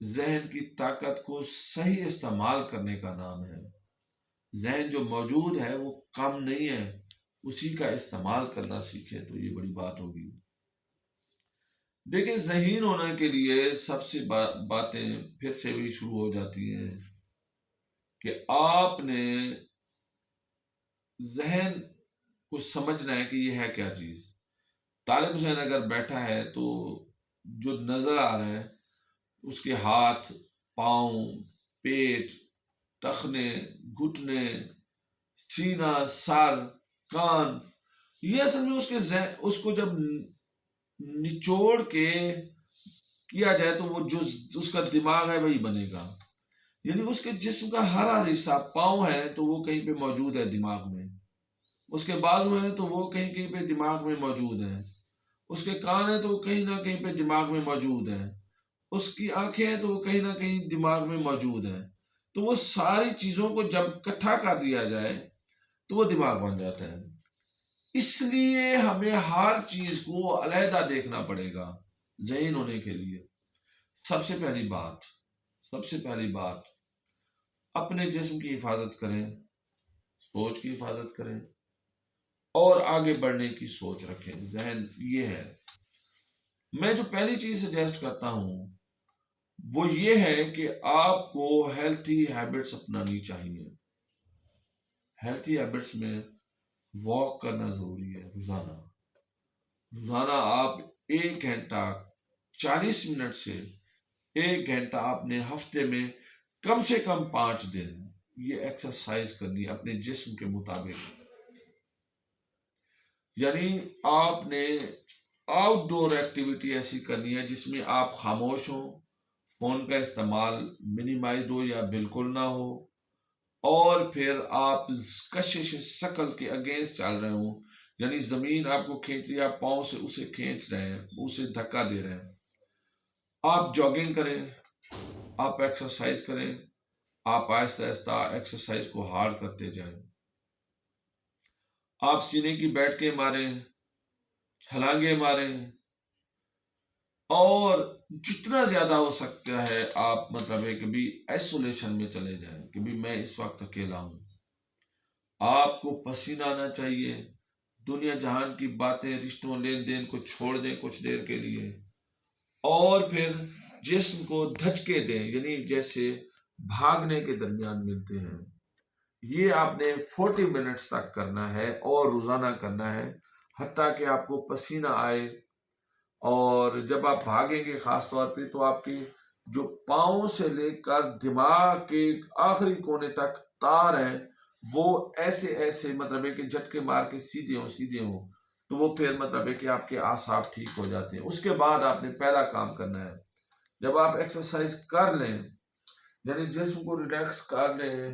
ذہن کی طاقت کو صحیح استعمال کرنے کا نام ہے. ذہن جو موجود ہے وہ کم نہیں ہے، اسی کا استعمال کرنا سیکھے تو یہ بڑی بات ہوگی. دیکھیں، ذہین ہونے کے لیے سب سے باتیں پھر سے بھی شروع ہو جاتی ہیں کہ آپ نے ذہن کو سمجھنا ہے کہ یہ ہے کیا چیز. طالب ذہن اگر بیٹھا ہے تو جو نظر آ رہا ہے اس کے ہاتھ، پاؤں، پیٹ، ٹخنے، گھٹنے، سینہ، سر، کان، یہ اصل میں اس کو جب نچوڑ کے کیا جائے تو وہ جو اس کا دماغ ہے وہی بنے گا. یعنی اس کے جسم کا ہر حصہ، پاؤں ہے تو وہ کہیں پہ موجود ہے دماغ میں، اس کے بازو ہیں تو وہ کہیں کہیں پہ دماغ میں موجود ہیں، اس کے کان ہیں تو وہ کہیں نہ کہیں پہ دماغ میں موجود ہیں، اس کی آنکھیں ہیں تو وہ کہیں نہ کہیں دماغ میں موجود ہیں. تو وہ ساری چیزوں کو جب اکٹھا کر دیا جائے تو وہ دماغ بن جاتا ہے. اس لیے ہمیں ہر چیز کو علیحدہ دیکھنا پڑے گا ذہین ہونے کے لیے. سب سے پہلی بات اپنے جسم کی حفاظت کریں، سوچ کی حفاظت کریں اور آگے بڑھنے کی سوچ رکھیں. ذہن یہ ہے. میں جو پہلی چیز سجیسٹ کرتا ہوں وہ یہ ہے کہ آپ کو ہیلتھی ہیبٹس اپنانی چاہیے. ہیلتھی ہیبٹس میں واک کرنا ضروری ہے. روزانہ آپ 1 گھنٹہ 40 منٹ سے 1 گھنٹہ آپ نے ہفتے میں کم سے کم 5 دن یہ ایکسرسائز کرنی ہے اپنے جسم کے مطابق. یعنی آپ نے آؤٹ ڈور ایکٹیویٹی ایسی کرنی ہے جس میں آپ خاموش ہوں، فون کا استعمال منیمائز ہو یا بالکل نہ ہو، اور پھر آپ کشش ثقل کے اگینسٹ چل رہے ہوں. یعنی زمین آپ کو کھینچ رہی ہے، آپ پاؤں سے اسے کھینچ رہے ہیں، اسے دھکا دے رہے ہیں. آپ جاگنگ کریں، آپ ایکسرسائز کریں، آپ آہستہ آہستہ ایکسرسائز کو ہارڈ کرتے جائیں. آپ سینے کی بیٹھ کے ماریں، چھلانگیں ماریں، اور جتنا زیادہ ہو سکتا ہے آپ مطلب ہے کہ بھی ایسولیشن میں چلے جائیں کہ بھی میں اس وقت اکیلا ہوں. آپ کو پسینہ آنا چاہیے. دنیا جہان کی باتیں، رشتوں، لین دین کو چھوڑ دیں کچھ دیر کے لیے اور پھر جسم کو دھچکے دیں، یعنی جیسے بھاگنے کے درمیان ملتے ہیں. یہ آپ نے 40 منٹس تک کرنا ہے اور روزانہ کرنا ہے حتیٰ کہ آپ کو پسینہ آئے. اور جب آپ بھاگیں گے خاص طور پہ تو آپ کی جو پاؤں سے لے کر دماغ کے آخری کونے تک تار ہیں وہ ایسے مطلب ہے کہ جھٹکے مار کے سیدھے ہوں تو وہ پھر مطلب ہے کہ آپ کے اعصاب ٹھیک ہو جاتے ہیں. اس کے بعد آپ نے پہلا کام کرنا ہے، جب آپ ایکسرسائز کر لیں یعنی جسم کو ریلیکس کر لیں،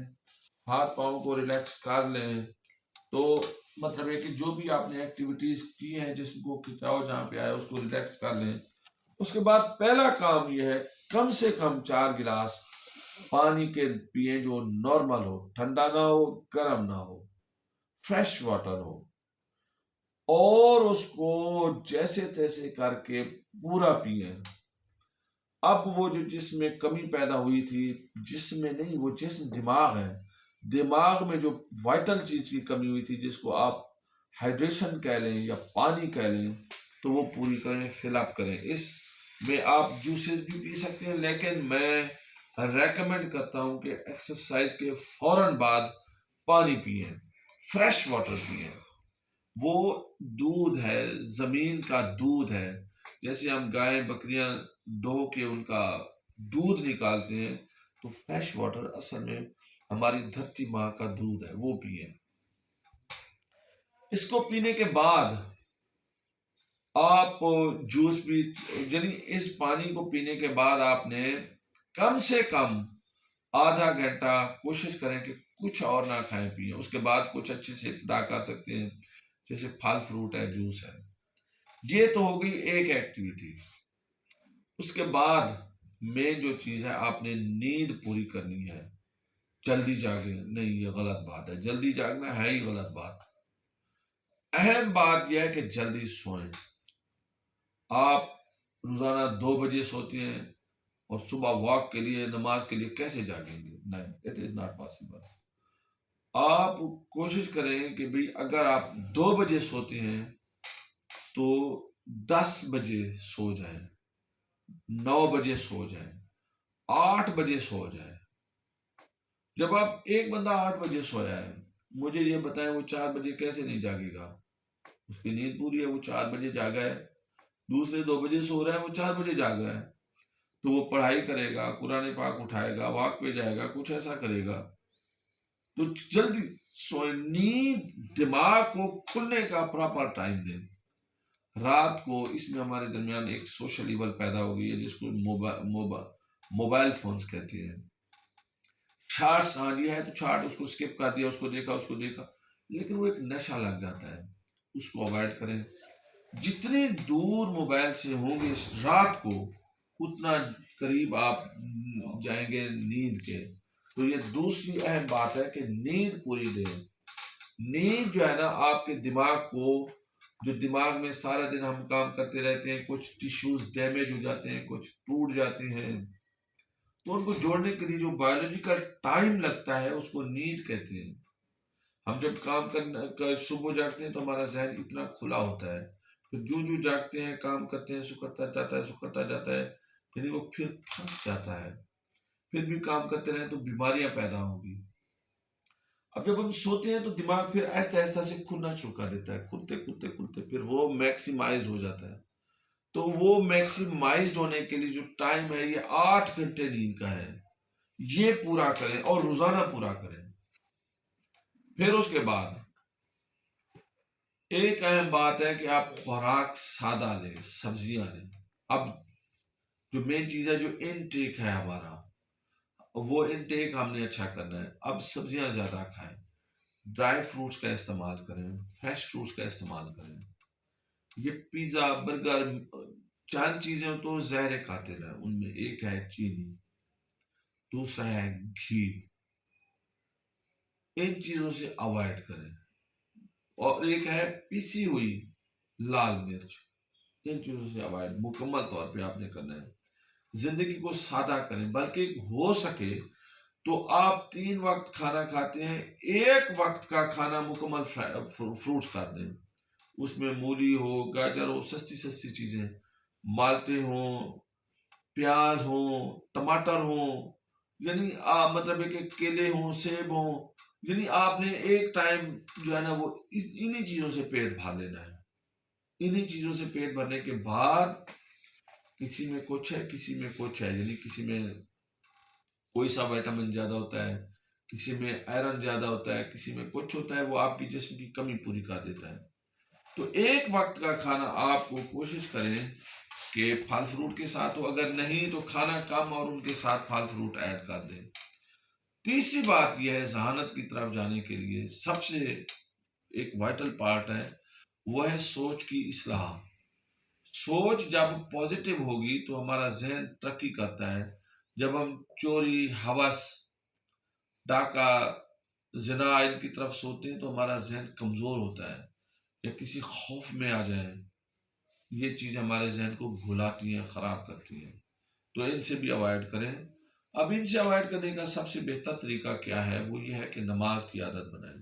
ہاتھ پاؤں کو ریلیکس کر لیں، تو مطلب ہے کہ جو بھی آپ نے ایکٹیویٹیز کی ہیں جسم کو کھچاؤ جہاں پہ آیا اس کو ریلیکس کر لیں. اس کے بعد پہلا کام یہ ہے کم سے کم 4 گلاس پانی کے پیئیں جو نارمل ہو، ٹھنڈا نہ ہو، گرم نہ ہو، فریش واٹر ہو، اور اس کو جیسے تیسے کر کے پورا پئیں. اب وہ جو جسم میں کمی پیدا ہوئی تھی، جسم میں نہیں، وہ جسم دماغ ہے، دماغ میں جو وائٹل چیز کی کمی ہوئی تھی جس کو آپ ہائیڈریشن کہہ لیں یا پانی کہہ لیں، تو وہ پوری کریں، فل اپ کریں. اس میں آپ جوسز بھی پی سکتے ہیں، لیکن میں ریکمینڈ کرتا ہوں کہ ایکسرسائز کے فوراً بعد پانی پئیں، فریش واٹر پئیں۔ وہ دودھ ہے، زمین کا دودھ ہے، جیسے ہم گائے بکریاں دو کے ان کا دودھ نکالتے ہیں، تو فریش واٹر اصل میں ہماری دھرتی ماں کا دودھ ہے، وہ پئیں۔ اس کو پینے کے بعد آپ جوس بھی، یعنی اس پانی کو پینے کے بعد آپ نے کم سے کم آدھا گھنٹہ کوشش کریں کہ کچھ اور نہ کھائیں پیئیں۔ اس کے بعد کچھ اچھے سے ابتدا کر سکتے ہیں، جیسے پھل فروٹ ہے، جوس ہے۔ یہ تو ہو گئی ایک ایکٹیویٹی۔ اس کے بعد مین جو چیز ہے، آپ نے نیند پوری کرنی ہے۔ جلدی جاگیں نہیں، یہ غلط بات ہے، جلدی جاگنا ہے ہی غلط بات۔ اہم بات یہ ہے کہ جلدی سوئیں۔ آپ روزانہ 2 بجے سوتے ہیں اور صبح واک کے لیے، نماز کے لیے کیسے جاگیں گے؟ نہیں، اٹ از ناٹ پاسبل۔ آپ کوشش کریں کہ بھئی اگر آپ 2 بجے سوتے ہیں تو 10 بجے سو جائیں، 9 بجے سو جائیں، 8 بجے سو جائیں۔ جب آپ ایک بندہ 8 بجے سویا ہے، مجھے یہ بتائیں وہ 4 بجے کیسے نہیں جاگے گا؟ اس کی نیند پوری ہے، وہ 4 بجے جاگا ہے۔ دوسرے 2 بجے سو رہا ہے، وہ 4 بجے جاگ رہا ہے، تو وہ پڑھائی کرے گا، قرآن پاک اٹھائے گا، واک پہ جائے گا، کچھ ایسا کرے گا۔ تو جلدی سوئیں، نیند دماغ کو کھلنے کا پراپر ٹائم دیں۔ رات کو اس میں ہمارے درمیان ایک سوشل ایول پیدا ہو گئی ہے، جس کو موبائل فونز کہتے ہیں۔ شارٹس آ گیا ہے تو شارٹ اس کو سکپ کر دیا، اس کو دیکھا، لیکن وہ ایک نشہ لگ جاتا ہے، اس کو اوائڈ کریں۔ جتنے دور موبائل سے ہوں گے رات کو، اتنا قریب آپ جائیں گے نیند کے۔ تو یہ دوسری اہم بات ہے کہ نیند پوری دیں۔ نیند جو ہے نا، آپ کے دماغ کو، جو دماغ میں سارا دن ہم کام کرتے رہتے ہیں، کچھ ٹیشوز ڈیمیج ہو جاتے ہیں، کچھ ٹوٹ جاتے ہیں، تو ان کو جوڑنے کے لیے جو بایولوجیکل ٹائم لگتا ہے، اس کو نیند کہتے ہیں۔ ہم جب کام کرنا صبح جاگتے ہیں تو ہمارا ذہن اتنا کھلا ہوتا ہے، پھر جو جاگتے ہیں، کام کرتے ہیں، سکڑتا جاتا ہے، یعنی وہ پھر پھنس جاتا ہے۔ پھر بھی کام کرتے رہیں تو بیماریاں پیدا ہوں گی۔ اب جب ہم سوتے ہیں تو دماغ پھر آہستہ آہستہ سے کھلنا شروع کر دیتا ہے، کھلتے پھر وہ میکسیمائزڈ ہو جاتا ہے۔ تو وہ میکسیمائزڈ ہونے کے لیے جو ٹائم ہے، یہ 8 گھنٹے نیند کا ہے، یہ پورا کریں اور روزانہ پورا کریں۔ پھر اس کے بعد ایک اہم بات ہے کہ آپ خوراک سادہ لیں، سبزیاں لیں۔ اب جو مین چیز ہے، جو انٹیک ہے ہمارا، وہ انٹیک ہم نے اچھا کرنا ہے۔ اب سبزیاں زیادہ کھائیں، ڈرائی فروٹس کا استعمال کریں، فریش فروٹس کا استعمال کریں۔ یہ پیزا، برگر، چند چیزیں تو زہر قاتل ہیں، ان میں ایک ہے چینی، دوسرا ہے گھی۔ ان چیزوں سے اوائڈ کریں۔ اور ایک ہے پیسی ہوئی لال مرچ، ان چیزوں سے اوائڈ مکمل طور پہ آپ نے کرنا ہے۔ زندگی کو سادہ کریں، بلکہ ہو سکے تو آپ 3 وقت کھانا کھاتے ہیں، 1 وقت کا کھانا مکمل فروٹس کر دیں۔ اس میں مولی ہو، گاجر ہو، سستی چیزیں، مالٹے ہوں، پیاز ہوں، ٹماٹر ہوں، یعنی مطلب ہے کہ کیلے ہوں، سیب ہوں، یعنی آپ نے ایک ٹائم جو ہے نا، وہ انہی چیزوں سے پیٹ بھر لینا ہے۔ انہی چیزوں سے پیٹ بھرنے کے بعد کسی میں کچھ ہے، کسی میں کچھ ہے، یعنی کسی میں کوئی سا وائٹامن زیادہ ہوتا ہے، کسی میں آئرن زیادہ ہوتا ہے، کسی میں کچھ ہوتا ہے، وہ آپ کی جسم کی کمی پوری کر دیتا ہے۔ تو 1 وقت کا کھانا آپ کو کوشش کریں کہ پھل فروٹ کے ساتھ ہو، اگر نہیں تو کھانا کم اور ان کے ساتھ پھل فروٹ ایڈ کر دیں۔ تیسری بات یہ ہے، ذہانت کی طرف جانے کے لیے سب سے ایک وائٹل پارٹ ہے، وہ ہے سوچ کی اصلاح۔ سوچ جب پازیٹیو ہوگی تو ہمارا ذہن ترقی کرتا ہے۔ جب ہم چوری، ہوس، ڈاکہ، زنا ان کی طرف سوچتے ہیں تو ہمارا ذہن کمزور ہوتا ہے، یا کسی خوف میں آ جائیں، یہ چیزیں ہمارے ذہن کو بھلاتی ہیں، خراب کرتی ہیں۔ تو ان سے بھی اوائڈ کریں۔ اب ان سے اوائڈ کرنے کا سب سے بہتر طریقہ کیا ہے؟ وہ یہ ہے کہ نماز کی عادت بنائیں۔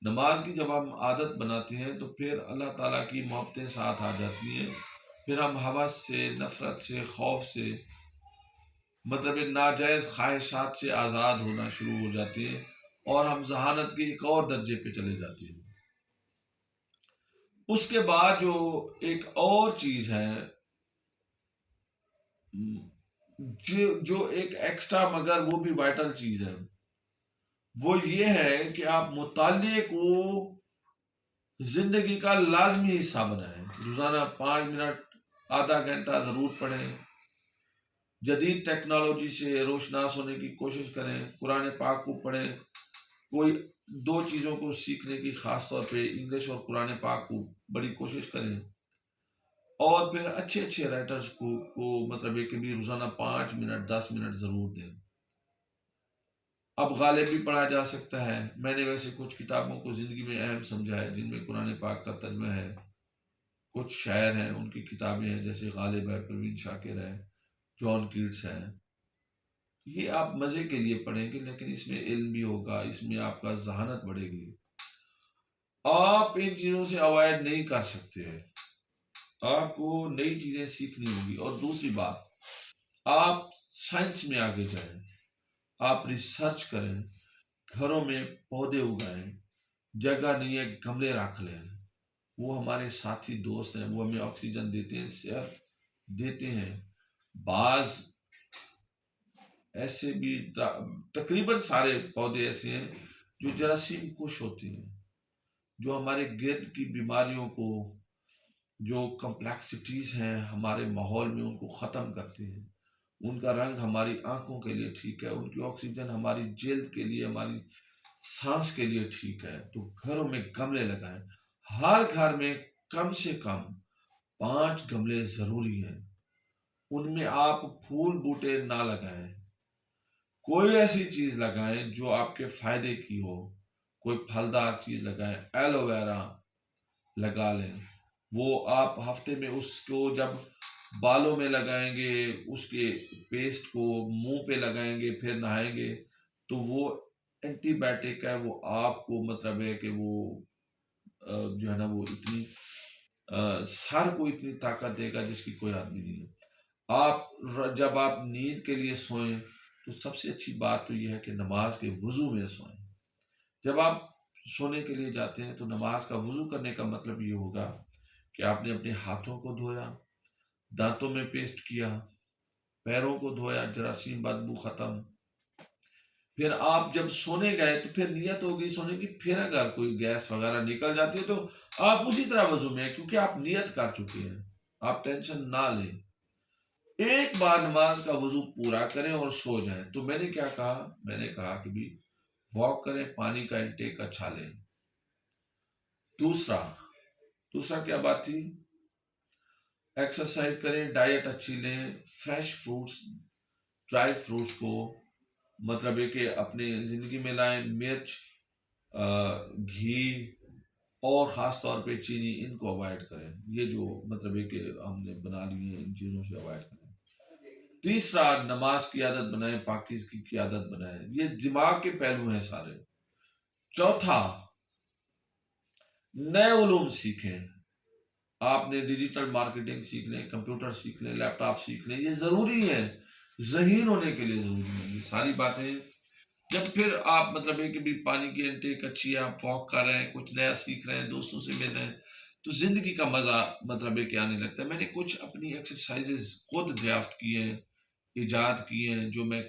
نماز کی جب ہم عادت بناتے ہیں تو پھر اللہ تعالیٰ کی محبتیں ساتھ آ جاتی ہیں، پھر ہم ہوس سے، نفرت سے، خوف سے، مطلب ناجائز خواہشات سے آزاد ہونا شروع ہو جاتے ہیں، اور ہم ذہانت کے ایک اور درجے پہ چلے جاتے ہیں۔ اس کے بعد جو ایک اور چیز ہے، جو ایک ایکسٹرا مگر وہ بھی وائٹل چیز ہے، وہ یہ ہے کہ آپ مطالعے کو زندگی کا لازمی حصہ بنائیں۔ روزانہ 5 منٹ، آدھا گھنٹہ ضرور پڑھیں۔ جدید ٹیکنالوجی سے روشناس ہونے کی کوشش کریں، قرآن پاک کو پڑھیں۔ کوئی دو چیزوں کو سیکھنے کی، خاص طور پہ انگلش اور قرآن پاک کو بڑی کوشش کریں، اور پھر اچھے اچھے رائٹرز کو مطلب یہ کہ بھی روزانہ 5 منٹ 10 منٹ ضرور دیں۔ اب غالب بھی پڑھا جا سکتا ہے۔ میں نے ویسے کچھ کتابوں کو زندگی میں اہم سمجھا ہے جن میں قرآن پاک کا ترجمہ ہے، کچھ شاعر ہیں ان کی کتابیں ہیں، جیسے غالب ہے، پروین شاکر ہے، جان کیٹس ہے۔ یہ آپ مزے کے لیے پڑھیں گے، لیکن اس میں علم بھی ہوگا، اس میں آپ کا ذہانت بڑھے گی۔ آپ ان چیزوں سے اوائڈ نہیں کر سکتے ہیں، آپ کو نئی چیزیں سیکھنی ہوگی۔ اور دوسری بات، آپ سائنس میں آگے جائیں، آپ ریسرچ کریں، گھروں میں پودے اگائیں، جگہ نہیں ہے گملے رکھ لیں۔ وہ ہمارے ساتھی دوست ہیں، وہ ہمیں آکسیجن دیتے ہیں، صحت دیتے ہیں۔ بعض ایسے بھی تقریباً سارے پودے ایسے ہیں جو جراثیم کش ہوتے ہیں، جو ہمارے گرد کی بیماریوں کو، جو کمپلیکسٹیز ہیں ہمارے ماحول میں، ان کو ختم کرتے ہیں۔ ان کا رنگ ہماری آنکھوں کے لیے ٹھیک ہے، ان کی آکسیجن ہماری جلد کے لیے، ہماری سانس کے لیے ٹھیک ہے۔ تو گھروں میں گملے لگائیں، ہر گھر میں کم سے کم 5 گملے ضروری ہیں۔ ان میں آپ پھول بوٹے نہ لگائیں، کوئی ایسی چیز لگائیں جو آپ کے فائدے کی ہو۔ کوئی پھلدار چیز لگائیں، ایلو ویرا لگا لیں، وہ آپ ہفتے میں اس کو جب بالوں میں لگائیں گے، اس کے پیسٹ کو منہ پہ لگائیں گے، پھر نہائیں گے، تو وہ اینٹی بائیوٹک ہے، وہ آپ کو مطلب ہے کہ وہ جو ہے نا وہ اتنی سر کو اتنی طاقت دے گا جس کی کوئی آدمی نہیں ہے۔ جب آپ نیند کے لیے سوئیں تو سب سے اچھی بات تو یہ ہے کہ نماز کے وضو میں سوئیں۔ جب آپ سونے کے لیے جاتے ہیں تو نماز کا وضو کرنے کا مطلب یہ ہوگا کہ آپ نے اپنے ہاتھوں کو دھویا، دانتوں میں پیسٹ کیا، پیروں کو دھویا، جراثیم بدبو ختم۔ پھر آپ جب سونے گئے تو پھر نیت ہوگی سونے کی، پھر اگر کوئی گیس وغیرہ نکل جاتی ہے تو آپ اسی طرح وضو میں ہیں، کیونکہ آپ نیت کر چکے ہیں۔ آپ ٹینشن نہ لیں، ایک بار نماز کا وضو پورا کریں اور سو جائیں۔ تو میں نے کیا کہا؟ میں نے کہا کہ بھی واک کریں، پانی کا انٹیک اچھا لیں۔ دوسرا کیا بات تھی؟ ایکسرسائز کریں، ڈائٹ اچھی لیں، فریش فروٹس، ڈرائی فروٹس کو مطلب ہے کہ اپنی زندگی میں لائیں۔ مرچ، گھی اور خاص طور پہ چینی، ان کو اوائڈ کریں۔ یہ جو مطلب ہے کہ ہم نے بنا لی ہے، ان چیزوں سے اوائڈ کریں۔ تیسرا، نماز کی عادت بنائیں، پاکیزگی کی عادت بنائیں۔ یہ دماغ کے پہلو ہیں سارے۔ چوتھا، نئے علوم سیکھیں۔ آپ نے ڈیجیٹل مارکیٹنگ سیکھ لیں، کمپیوٹر سیکھ لیں، لیپ ٹاپ سیکھ لیں، یہ ضروری ہے، ذہین ہونے کے لیے ضروری ہے یہ ساری باتیں۔ جب پھر آپ مطلب ہے کہ بھی پانی کی انٹیک اچھی ہے، آپ واک کر رہے ہیں، کچھ نیا سیکھ رہے ہیں، دوستوں سے مل رہے ہیں، تو زندگی کا مزہ مطلب ہے کہ آنے لگتا ہے۔ میں نے کچھ اپنی ایکسرسائزز خود دریافت کی ہیں، ایجاد کی ہیں، جو میں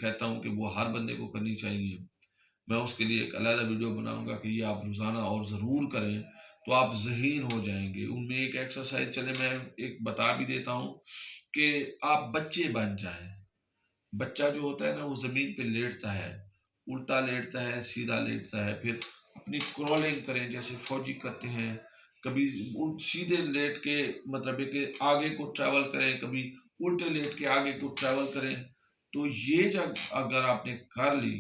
کہتا ہوں کہ وہ ہر بندے کو کرنی چاہیے۔ میں اس کے لیے ایک علیحدہ ویڈیو بناؤں گا کہ یہ آپ روزانہ اور ضرور کریں، تو آپ ذہین ہو جائیں گے۔ ان میں ایک ایکسرسائز چلے میں ایک بتا بھی دیتا ہوں کہ آپ بچے بن جائیں۔ بچہ جو ہوتا ہے نا، وہ زمین پہ لیٹتا ہے، الٹا لیٹتا ہے، سیدھا لیٹتا ہے، پھر اپنی کرولنگ کریں جیسے فوجی کرتے ہیں، کبھی سیدھے لیٹ کے مطلب ہے کہ آگے کو ٹریول کریں، کبھی الٹے لیٹ کے آگے کو ٹریول کریں۔ تو یہ جب اگر آپ نے کر لی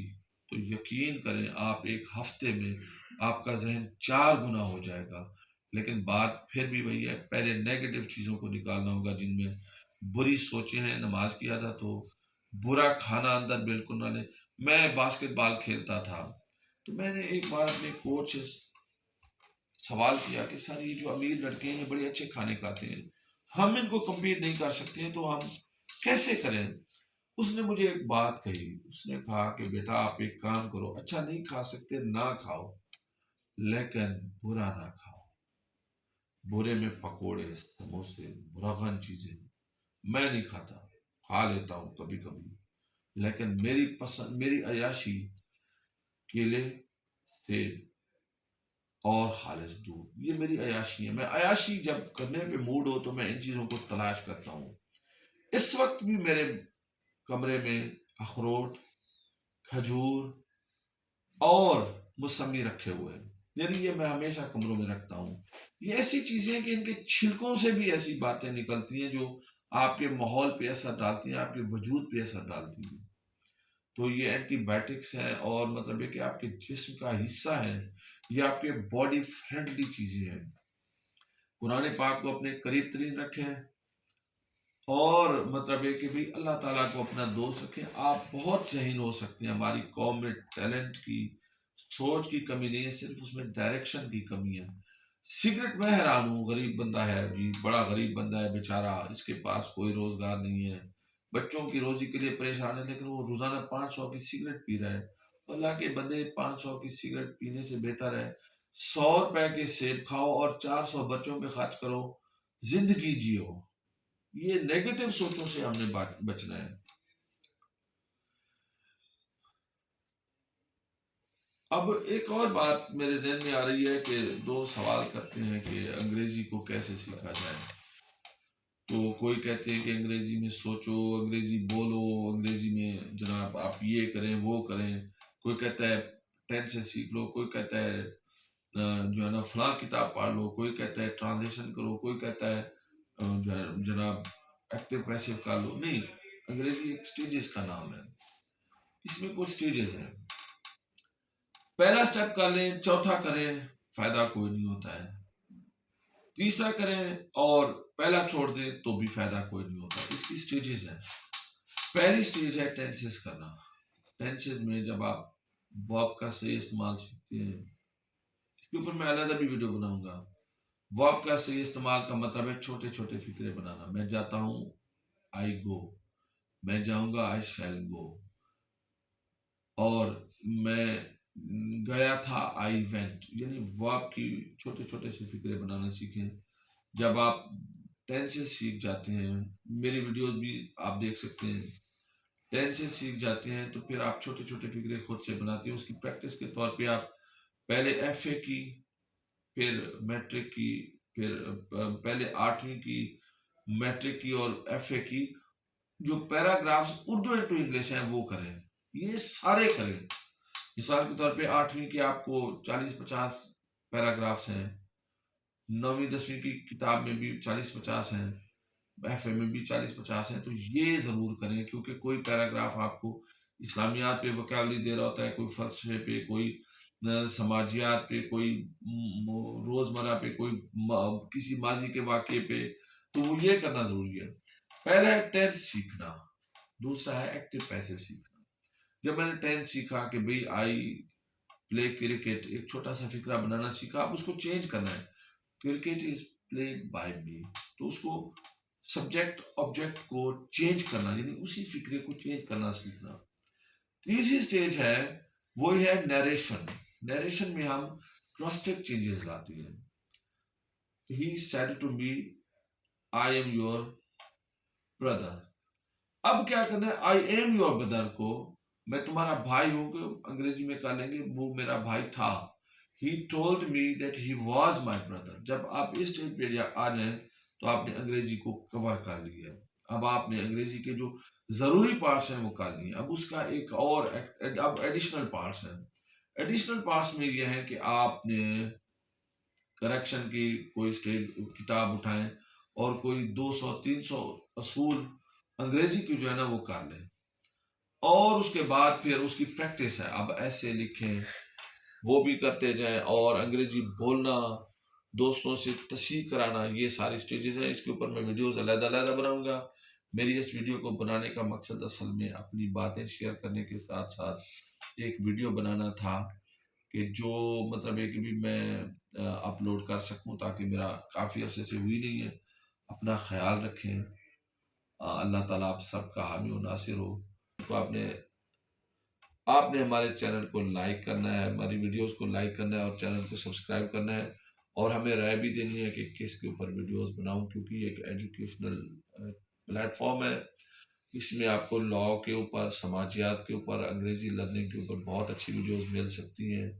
تو یقین کریں آپ ایک ہفتے میں آپ کا ذہن 4 گنا ہو جائے گا۔ لیکن بات پھر بھی وہی ہے، پہلے نیگیٹو چیزوں کو نکالنا ہوگا، جن میں بری سوچیں ہیں، نماز کی عادت ہو، برا کھانا اندر بالکل نہ لیں۔ میں باسکٹ بال کھیلتا تھا، تو میں نے ایک بار اپنے کوچ سے سوال کیا کہ سر یہ جو امیر لڑکے ہیں یہ بڑے اچھے کھانے کھاتے ہیں، ہم ان کو کمپیٹ نہیں کر سکتے ہیں تو ہم کیسے کریں؟ اس نے مجھے ایک بات کہی، اس نے کہا کہ بیٹا آپ ایک کام کرو، اچھا نہیں کھا سکتے نہ کھاؤ، لیکن برا نہ کھاؤ، برے میں پکوڑے، سموسے، مرغن چیزیں میں نہیں کھاتا، کھا لیتا ہوں کبھی کبھی، لیکن میری پسند، میری عیاشی کیلے، سیب اور خالص دودھ، یہ میری عیاشی ہے۔ میں عیاشی جب کرنے پہ موڈ ہو تو میں ان چیزوں کو تلاش کرتا ہوں۔ اس وقت بھی میرے کمرے میں اخروٹ، کھجور اور موسمی رکھے ہوئے ہیں، یعنی یہ میں ہمیشہ کمروں میں رکھتا ہوں۔ یہ ایسی چیزیں ہیں کہ ان کے چھلکوں سے بھی ایسی باتیں نکلتی ہیں جو آپ کے ماحول پہ اثر ڈالتی ہیں، آپ کے وجود پہ اثر ڈالتی ہیں۔ تو یہ اینٹی بائیوٹکس ہیں، اور مطلب یہ کہ آپ کے جسم کا حصہ ہے، یہ آپ کے باڈی فرینڈلی چیزیں ہیں۔ قرآن پاک کو اپنے قریب ترین رکھیں، اور مطلب یہ کہ بھی اللہ تعالیٰ کو اپنا دوست رکھیں۔ آپ بہت ذہین ہو سکتے ہیں، ہماری قوم میں ٹیلنٹ کی، سوچ کی کمی نہیں ہے، صرف اس میں ڈائریکشن کی کمی ہے۔ سگریٹ میں حیران ہوں، غریب بندہ ہے جی، بڑا غریب بندہ ہے بیچارہ، اس کے پاس کوئی روزگار نہیں ہے، بچوں کی روزی کے لیے پریشان ہے، لیکن وہ روزانہ 500 کی سگریٹ پی رہا ہے۔ اللہ کے بندے، 500 کی سگریٹ پینے سے بہتر ہے 100 روپے کے سیب کھاؤ اور 400 بچوں پہ خرچ کرو، زندگی جیو۔ یہ نیگیٹو سوچوں سے ہم نے بچنا ہے۔ اب ایک اور بات میرے ذہن میں آ رہی ہے کہ دو سوال کرتے ہیں کہ انگریزی کو کیسے سیکھا جائے۔ تو کوئی کہتے ہیں کہ انگریزی میں سوچو، انگریزی بولو، انگریزی میں جناب آپ یہ کریں وہ کریں، کوئی کہتا ہے ٹینس سیکھ لو، کوئی کہتا ہے جو ہے نا فلاں کتاب پڑھ لو، کوئی کہتا ہے ٹرانسلیشن کرو، کوئی کہتا ہے جو ہے جناب ایکٹیو پیسو کر لو۔ نہیں، انگریزی ایک سٹیجز کا نام ہے، اس میں کچھ سٹیجز ہیں۔ پہلا سٹیپ کر لیں، چوتھا کریں، فائدہ کوئی نہیں ہوتا ہے، تیسرا کریں اور پہلا چھوڑ دیں تو بھی فائدہ کوئی نہیں ہوتا۔ اس کی سٹیجز ہیں۔ پہلی سٹیج ہے ٹینسز کرنا۔ ٹینسز میں جب آپ ورب کا صحیح استعمال سیکھتے ہیں، اس کے اوپر میں علیحدہ بھی ویڈیو بناؤں گا۔ ورب کا صحیح استعمال کا مطلب ہے چھوٹے چھوٹے فکرے بنانا۔ میں جاتا ہوں، آئی گو، میں جاؤں گا، آئی شیل گو، اور میں گیا تھا، آئی وینٹ، یعنی ورب کی چھوٹے چھوٹے سے فکرے بنانا سیکھیں۔ جب آپ ٹینسز سیکھ جاتے ہیں، میری ویڈیوز بھی آپ دیکھ سکتے ہیں، ٹینسز سیکھ جاتے ہیں تو پھر آپ چھوٹے چھوٹے فکرے خود سے بناتے ہیں۔ اس کی پریکٹس کے طور پہ آپ پہلے ایف اے کی، پھر میٹرک کی، پھر پہلے 8ویں کی، میٹرک کی اور ایف اے کی، جو پیراگرافز اردو انٹو انگلش ہیں وہ کریں، یہ سارے کریں۔ مثال کے طور پہ 8ویں کی آپ کو 40-50 پیراگرافز ہیں، 9ویں 10ویں کی کتاب میں بھی 40-50 ہیں، ایف اے میں بھی 40-50 ہیں، تو یہ ضرور کریں، کیونکہ کوئی پیراگراف آپ کو اسلامیات پہ وکیبلری دے رہا ہوتا ہے، کوئی فلسفے پہ، کوئی سماجیات پہ، کوئی روزمرہ پہ، کوئی کسی ماضی کے واقعے پہ، تو وہ یہ کرنا ضروری ہے۔ پہلا ہے ٹینس سیکھنا، دوسرا ہے ایکٹیو پیسو سیکھنا۔ جب میں نے ٹینس سیکھا کہ بھئی آئی پلے کرکٹ، ایک چھوٹا سا فکرہ بنانا سیکھا، اب اس کو چینج کرنا ہے، cricket is played by me, تو اس کو سبجیکٹ آبجیکٹ کو چینج کرنا، یعنی اسی فکرے کو چینج کرنا سیکھنا۔ تیسری سٹیج ہے، وہی ہے نیریشن۔ نیریشن میں ہم ڈراسٹک چینجز لاتے ہیں۔ He said to me, I am your brother۔ اب کیا کرنا ہے، I am your brother کو میں تمہارا بھائی ہوں، کہ انگریزی میں کہہ لیں گے وہ میرا بھائی تھا۔ He told me that he was my brother۔ جب آپ اس سٹیج پہ آ جائیں تو آپ نے انگریزی کو کور کر لی ہے۔ اب آپ نے انگریزی کے جو ضروری پارٹس ہیں وہ کر لیے، اب اس کا ایک اور اب ایڈیشنل پارٹس ہیں۔ ایڈیشنل پارٹس میں یہ ہے کہ آپ نے کریکشن کی کوئی کتاب اٹھائیں اور کوئی 200-300 اصول انگریزی کی جو ہے نا وہ کر لیں، اور اس کے بعد پھر اس کی پریکٹس ہے، اب ایسے لکھیں، وہ بھی کرتے جائیں، اور انگریزی بولنا، دوستوں سے تصحیح کرانا، یہ ساری سٹیجز ہیں۔ اس کے اوپر میں ویڈیوز علیحدہ علیحدہ بناؤں گا۔ میری اس ویڈیو کو بنانے کا مقصد اصل میں اپنی باتیں شیئر کرنے کے ساتھ ساتھ ایک ویڈیو بنانا تھا کہ جو مطلب ہے کہ بھی میں اپلوڈ کر سکوں، تاکہ میرا کافی عرصے سے ہوئی نہیں ہے، اپنا خیال رکھیں. اللہ تعالیٰ آپ سب کا حامی و ناصر ہو. تو آپ نے ہمارے چینل کو لائک کرنا ہے، ہماری ویڈیوز کو لائک کرنا ہے اور چینل کو سبسکرائب کرنا ہے، اور ہمیں رائے بھی دینی ہے کہ کس کے اوپر ویڈیوز بناؤں، کیونکہ یہ ایک ایجوکیشنل پلیٹ فارم ہے. اس میں آپ کو لا کے اوپر، سماجیات کے اوپر، انگریزی لرننگ کے اوپر بہت اچھی ویڈیوز مل سکتی ہیں.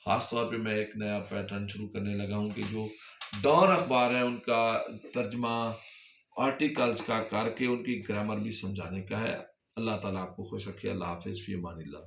خاص طور پہ میں ایک نیا پیٹرن شروع کرنے لگا ہوں کہ جو ڈان اخبار ہے ان کا ترجمہ آرٹیکلز کا کر کے ان کی گرامر بھی سمجھانے کا ہے. اللہ تعالیٰ آپ کو خوش رکھے. اللہ حافظ. فی امان اللہ.